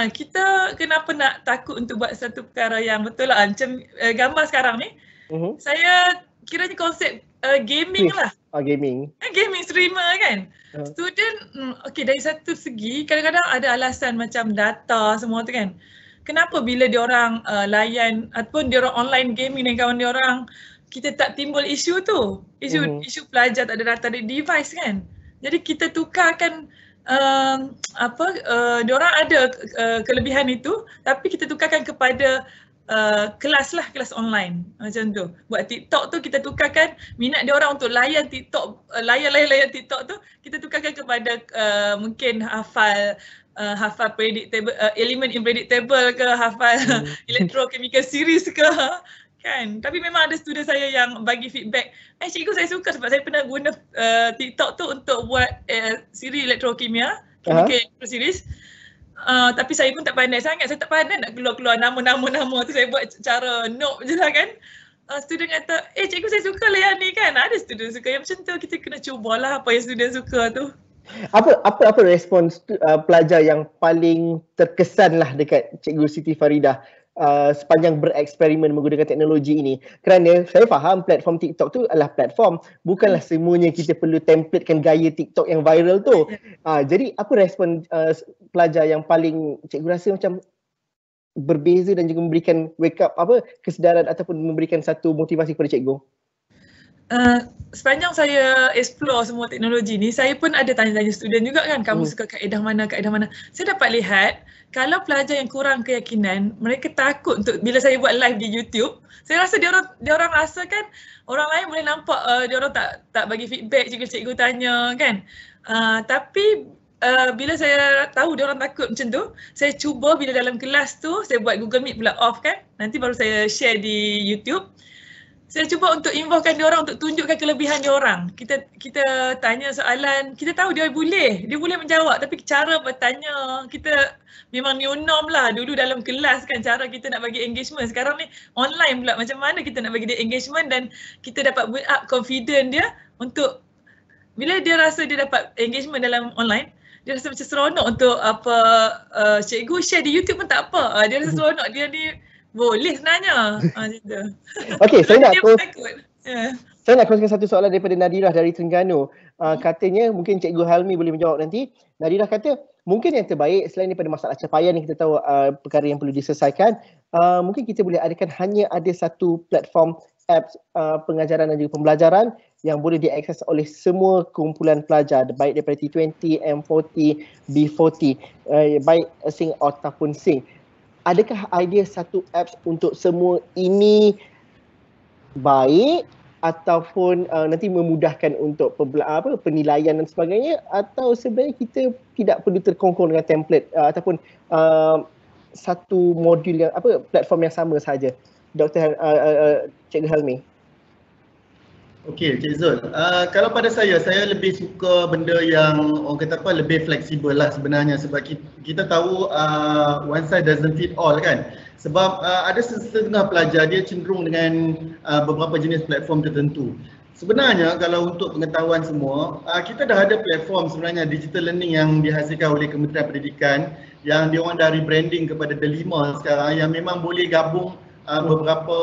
Kita kenapa nak takut untuk buat satu perkara yang betul lah. Macam gambar sekarang ni, saya kiranya konsep gaming lah. Gaming. Gaming streamer kan. Student, okay, dari satu segi kadang-kadang ada alasan macam data semua tu kan. Kenapa bila diorang layan ataupun diorang online gaming dengan kawan diorang, kita tak timbul isu tu. Isu pelajar tak ada data di device kan. Jadi kita tukarkan diorang ada kelebihan itu, tapi kita tukarkan kepada kelas lah, kelas online macam tu. Buat TikTok tu kita tukarkan minat dia orang untuk layan TikTok, layan TikTok tu kita tukarkan kepada mungkin hafal predictable, element impredictable ke, hafal electrochemical series ke kan. Tapi memang ada student saya yang bagi feedback, cikgu saya suka sebab saya pernah guna TikTok tu untuk buat siri elektrokimia, chemical series. Tapi saya pun tak pandai sangat, saya tak pandai nak keluar nama-nama tu, saya buat cara note je lah kan. Student kata, cikgu saya suka lah yang ni kan. Ada student suka yang macam tu, kita kena cubalah apa yang student suka tu. Apa respons pelajar yang paling terkesan lah dekat Cikgu Siti Faridah sepanjang bereksperimen menggunakan teknologi ini? Kerana saya faham platform TikTok tu adalah platform, bukanlah semuanya kita perlu templatekan gaya TikTok yang viral tu. Jadi apa respon pelajar yang paling cikgu rasa macam berbeza dan juga memberikan wake up kesedaran ataupun memberikan satu motivasi kepada cikgu? Sepanjang saya explore semua teknologi ni, saya pun ada tanya-tanya student juga kan, kamu suka kaedah mana. Saya dapat lihat kalau pelajar yang kurang keyakinan, mereka takut untuk bila saya buat live di YouTube. Saya rasa dia orang rasa kan orang lain boleh nampak dia orang tak bagi feedback, cikgu-cikgu tanya kan. Tapi bila saya tahu dia orang takut macam tu, saya cuba bila dalam kelas tu saya buat Google Meet pula off kan. Nanti baru saya share di YouTube. Saya cuba untuk involvekan dia orang untuk tunjukkan kelebihan dia orang. Kita tanya soalan, kita tahu dia boleh menjawab, tapi cara bertanya kita memang new norm lah. Dulu dalam kelas kan cara kita nak bagi engagement, sekarang ni online pula, macam mana kita nak bagi dia engagement dan kita dapat build up confidence dia untuk bila dia rasa dia dapat engagement dalam online, dia rasa macam seronok untuk cikgu share di YouTube pun tak apa. Dia rasa seronok, dia ni boleh sebenarnya. Okey, saya nak kongsikan satu soalan daripada Nadirah dari Terengganu. Katanya mungkin Cikgu Helmi boleh menjawab nanti. Nadirah kata mungkin yang terbaik selain daripada masalah capaian yang kita tahu perkara yang perlu diselesaikan, mungkin kita boleh adakan hanya ada satu platform apps pengajaran dan juga pembelajaran yang boleh diakses oleh semua kumpulan pelajar, baik daripada T20, M40, B40, baik Sing ataupun Sing. Adakah idea satu apps untuk semua ini baik ataupun nanti memudahkan untuk penilaian dan sebagainya, atau sebenarnya kita tidak perlu terkongkong dengan template ataupun satu modul yang platform yang sama saja? Dr. Cikgu Helmi. Okey, Cik Zul. Kalau pada saya lebih suka benda yang orang kata lebih fleksibel lah sebenarnya, sebab kita tahu one size doesn't fit all kan. Sebab ada setengah pelajar dia cenderung dengan beberapa jenis platform tertentu. Sebenarnya kalau untuk pengetahuan semua, kita dah ada platform sebenarnya digital learning yang dihasilkan oleh Kementerian Pendidikan yang diorang dah rebranding kepada Delima sekarang, yang memang boleh gabung beberapa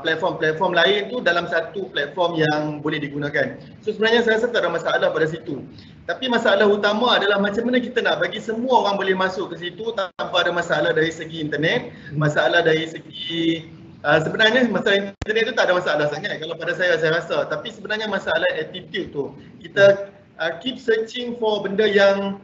platform-platform lain tu dalam satu platform yang boleh digunakan. So sebenarnya saya rasa tak ada masalah pada situ. Tapi masalah utama adalah macam mana kita nak bagi semua orang boleh masuk ke situ tanpa ada masalah dari segi internet, masalah dari segi sebenarnya masalah internet tu tak ada masalah sangat kalau pada saya rasa. Tapi sebenarnya masalah attitude tu. Kita keep searching for benda yang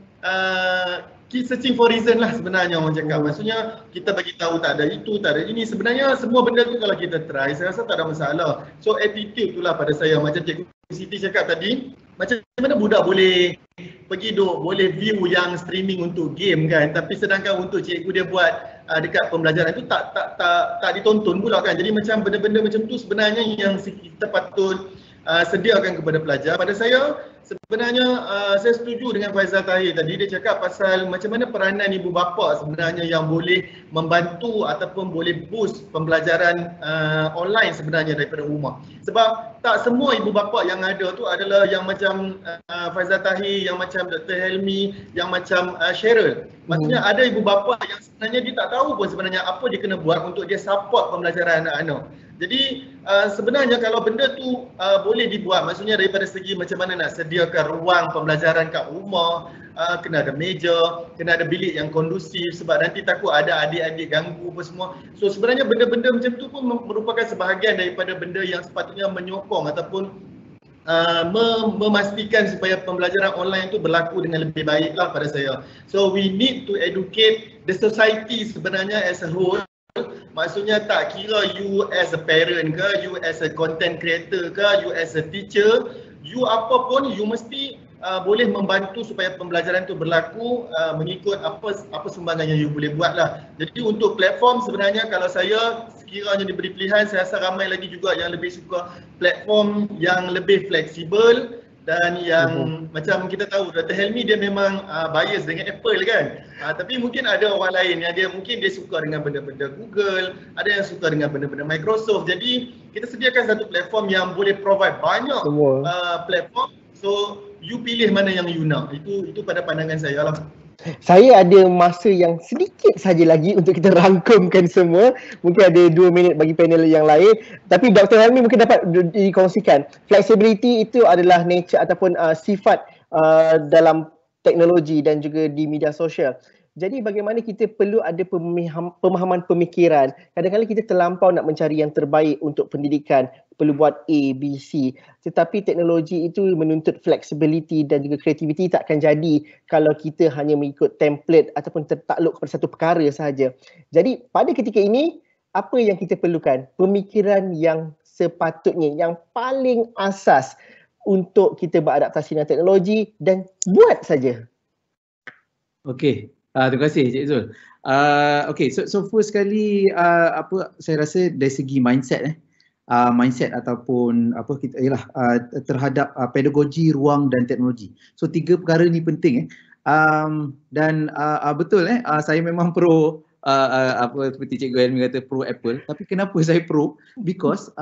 keep searching for reason lah sebenarnya orang cakap. Maksudnya kita bagi tahu tak ada itu, tak ada ini. Sebenarnya semua benda tu kalau kita try, saya rasa tak ada masalah. So attitude tu lah pada saya. Macam Cikgu Siti cakap tadi, macam mana budak boleh pergi boleh view yang streaming untuk game kan. Tapi sedangkan untuk cikgu dia buat dekat pembelajaran itu tak ditonton pula kan. Jadi macam benda-benda macam tu sebenarnya yang kita patut sediakan kepada pelajar. Pada saya sebenarnya saya setuju dengan Faizal Tahir tadi. Dia cakap pasal macam mana peranan ibu bapa sebenarnya yang boleh membantu ataupun boleh boost pembelajaran online sebenarnya daripada rumah. Sebab tak semua ibu bapa yang ada tu adalah yang macam Faizal Tahir, yang macam Dr. Helmi, yang macam Cheryl. Maksudnya ada ibu bapa yang sebenarnya dia tak tahu pun sebenarnya apa dia kena buat untuk dia support pembelajaran anak-anak. Jadi sebenarnya kalau benda tu boleh dibuat, maksudnya daripada segi macam mana nak sediakan ruang pembelajaran kat rumah, kena ada meja, kena ada bilik yang kondusif sebab nanti takut ada adik-adik ganggu apa semua. So sebenarnya benda-benda macam tu pun merupakan sebahagian daripada benda yang sepatutnya menyokong ataupun memastikan supaya pembelajaran online itu berlaku dengan lebih baik lah pada saya. So we need to educate the society sebenarnya as a whole. Maksudnya tak kira you as a parent ke, you as a content creator ke, you as a teacher, you apa pun you mesti boleh membantu supaya pembelajaran itu berlaku mengikut apa sumbangan yang you boleh buat lah. Jadi untuk platform sebenarnya kalau saya sekiranya diberi pilihan, saya rasa ramai lagi juga yang lebih suka platform yang lebih fleksibel dan yang macam kita tahu Dr. Helmi dia memang bias dengan Apple kan. Tapi mungkin ada orang lain yang dia suka dengan benda-benda Google, ada yang suka dengan benda-benda Microsoft. Jadi kita sediakan satu platform yang boleh provide banyak platform. So you pilih mana yang you nak. Itu pada pandangan saya lah. Saya ada masa yang sedikit saja lagi untuk kita rangkumkan semua. Mungkin ada 2 minit bagi panel yang lain. Tapi Dr. Helmi mungkin dapat dikongsikan. Flexibility itu adalah nature ataupun sifat dalam teknologi dan juga di media sosial. Jadi bagaimana kita perlu ada pemahaman pemikiran. Kadang-kadang kita terlampau nak mencari yang terbaik untuk pendidikan. Perlu buat A, B, C. Tetapi teknologi itu menuntut flexibility dan juga creativity tak akan jadi kalau kita hanya mengikut template ataupun tertakluk kepada satu perkara sahaja. Jadi pada ketika ini, apa yang kita perlukan? Pemikiran yang sepatutnya, yang paling asas untuk kita beradaptasi dengan teknologi dan buat saja. Okey. Terima kasih Cik Zul. Okay, so first sekali saya rasa dari segi mindset mindset ataupun terhadap pedagogi, ruang dan teknologi. So 3 perkara ni penting dan betul saya memang pro seperti Cikgu Helmi kata pro Apple, tapi kenapa saya pro? Because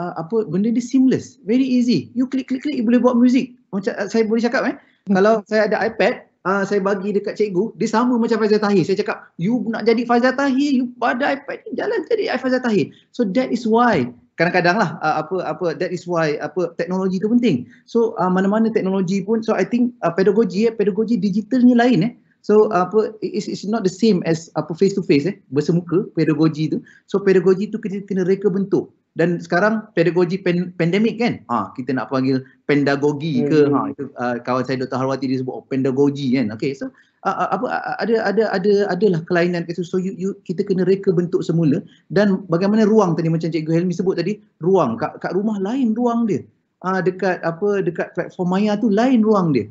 benda dia seamless, very easy. You klik you boleh buat muzik. Macam saya boleh cakap kalau saya ada iPad, saya bagi dekat cikgu, dia sama macam Faizal Tahir. Saya cakap, you nak jadi Faizal Tahir, you pada iPad ni jalan jadi Faizal Tahir. So that is why kadang-kadang lah that is why teknologi tu penting. So mana-mana teknologi pun, so I think pedagogi digital ni lain So it's not the same as face to face bersemuka pedagogi tu. So pedagogi tu kena reka bentuk. Dan sekarang pedagogi pandemik kan, kita nak panggil pendagogi ke, itu kawan saya Dr. Harwati dia sebut pendagogi kan. Okay, so adalah kelainan itu. So kita kena reka bentuk semula. Dan bagaimana ruang tadi macam Cikgu Helmi sebut tadi, ruang kat rumah lain ruang dia. Dekat platform maya tu lain ruang dia.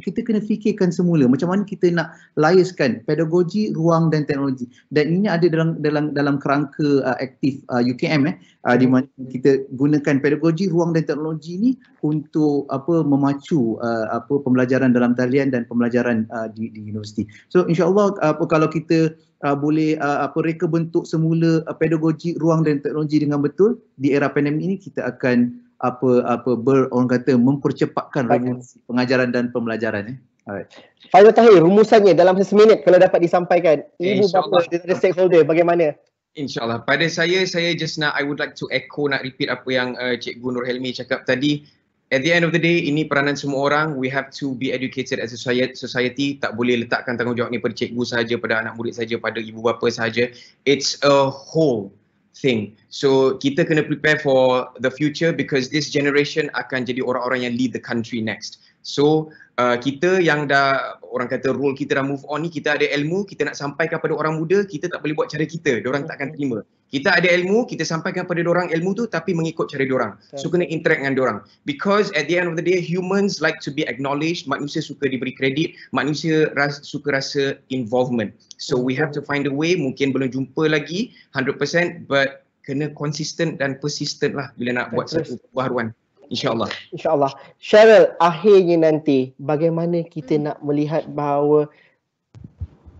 Kita kena fikirkan semula macam mana kita nak liaiskan pedagogi, ruang dan teknologi. Dan ini ada dalam kerangka aktif UKM di mana kita gunakan pedagogi, ruang dan teknologi ni untuk memacu pembelajaran dalam talian dan pembelajaran di universiti. So insya-Allah kalau kita boleh reka bentuk semula pedagogi, ruang dan teknologi dengan betul di era pandemik ini, kita akan orang kata mempercepatkan revolusi pengajaran dan pembelajaran. Alright. Faizal Tahir, rumusannya dalam 1 minit kalau dapat disampaikan. Ibu bapa dan stakeholder bagaimana? InsyaAllah. Pada saya just nak, I would like to echo, nak repeat apa yang Cikgu Nur Helmi cakap tadi. At the end of the day, ini peranan semua orang. We have to be educated as a society. Tak boleh letakkan tanggungjawab ni pada cikgu sahaja, pada anak murid sahaja, pada ibu bapa sahaja. It's a whole thing. So kita kena prepare for the future because this generation akan jadi orang-orang yang lead the country next. So kita yang dah, orang kata role kita dah move on ni, kita ada ilmu, kita nak sampaikan pada orang muda, kita tak boleh buat cara kita, diorang tak akan terima. Kita ada ilmu, kita sampaikan pada diorang ilmu tu tapi mengikut cara diorang. So kena interact dengan diorang. Because at the end of the day, humans like to be acknowledged, manusia suka diberi kredit, manusia suka rasa involvement. So we have to find a way, mungkin belum jumpa lagi 100% but kena consistent dan persistent lah bila nak buat satu perubahan. InsyaAllah. InsyaAllah. Cheryl, akhirnya nanti bagaimana kita nak melihat bahawa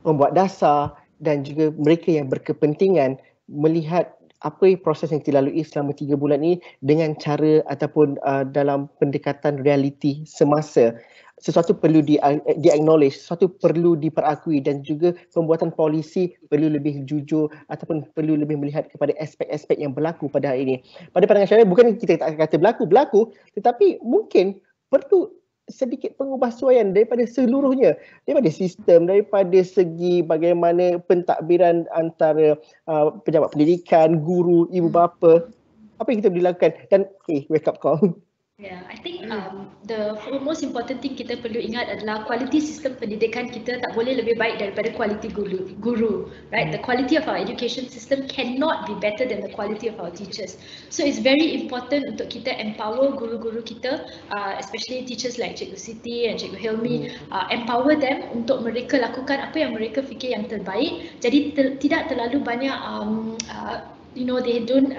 pembuat dasar dan juga mereka yang berkepentingan melihat apa proses yang dilalui selama 3 bulan ini dengan cara ataupun dalam pendekatan realiti semasa. Sesuatu perlu di-acknowledge, sesuatu perlu diperakui dan juga pembuatan polisi perlu lebih jujur ataupun perlu lebih melihat kepada aspek-aspek yang berlaku pada hari ini. Pada pandangan saya, bukan kita tak kata berlaku, tetapi mungkin perlu sedikit pengubahsuaian daripada seluruhnya, daripada sistem, daripada segi bagaimana pentadbiran antara pejabat pendidikan, guru, ibu bapa, apa yang kita boleh lakukan dan wake up call. Yeah, I think the most important thing kita perlu ingat adalah kualiti sistem pendidikan kita tak boleh lebih baik daripada kualiti guru, right? The quality of our education system cannot be better than the quality of our teachers. So it's very important untuk kita empower guru-guru kita, especially teachers like Cikgu Siti and Cikgu Hilmi, empower them untuk mereka lakukan apa yang mereka fikir yang terbaik. Jadi tidak terlalu banyak they don't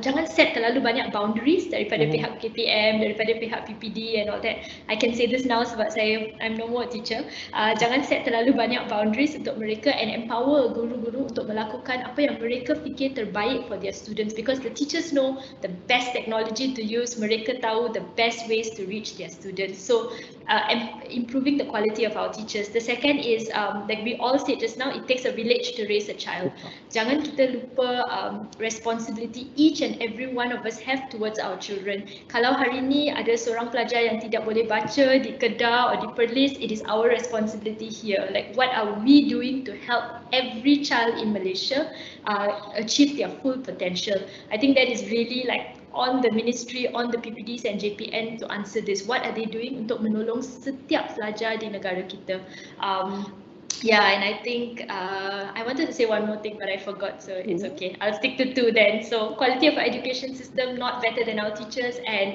jangan set terlalu banyak boundaries daripada pihak KPM, daripada pihak PPD and all that. I can say this now sebab I'm no more teacher. Jangan set terlalu banyak boundaries untuk mereka and empower guru-guru untuk melakukan apa yang mereka fikir terbaik for their students, because the teachers know the best technology to use. Mereka tahu the best ways to reach their students. So improving the quality of our teachers. The second is like we all said just now, it takes a village to raise a child. Jangan kita lupa responsibility each and every one of us have towards our children. Kalau hari ni ada seorang pelajar yang tidak boleh baca di Kedah or di Perlis, it is our responsibility here. Like what are we doing to help every child in Malaysia achieve their full potential? I think that is really like on the ministry, on the PPDs and JPN to answer this. What are they doing untuk menolong setiap pelajar di negara kita? Yeah, and I think I wanted to say one more thing, but I forgot, so it's okay. I'll stick to 2 then. So quality of our education system not better than our teachers, and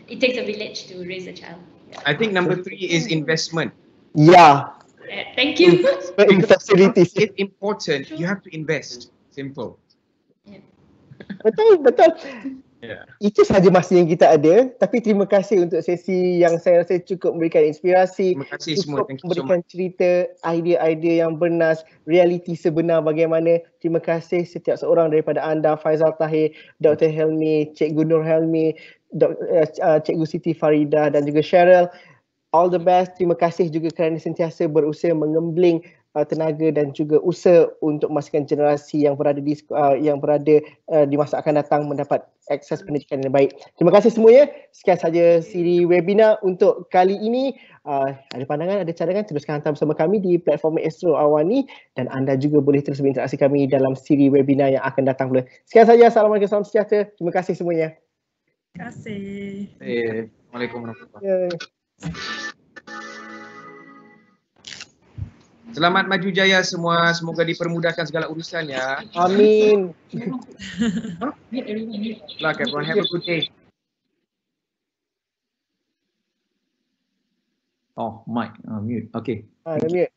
it takes a village to raise a child. Yeah. I think number 3 is investment. Yeah. Thank you. Facilities. It's important. You have to invest. Simple. Yeah. Betul. Yeah. Itu sahaja masa yang kita ada, tapi terima kasih untuk sesi yang saya rasa cukup memberikan inspirasi, Terima kasih semua. Thank you so memberikan cerita, idea-idea yang bernas, realiti sebenar bagaimana. Terima kasih setiap seorang daripada anda, Faizal Tahir, Dr. Helmi, Cikgu Nur Helmi, Cikgu Siti Farida dan juga Cheryl. All the best. Terima kasih juga kerana sentiasa berusaha mengembling tenaga dan juga usaha untuk memastikan generasi yang berada di masa akan datang mendapat akses pendidikan yang baik. Terima kasih semuanya. Sekian sahaja siri webinar untuk kali ini. Ada pandangan, ada cadangan, teruskan hantar bersama kami di platform Astro Awani dan anda juga boleh terus berinteraksi kami dalam siri webinar yang akan datang pula. Sekian sahaja. Assalamualaikum, salam sejahtera. Terima kasih semuanya. Terima kasih. Assalamualaikum warahmatullahi wabarakatuh. Selamat maju jaya semua. Semoga dipermudahkan segala urusannya. Amin. Luck everyone. Have a good day. Oh, mic mute. Okay. Mute.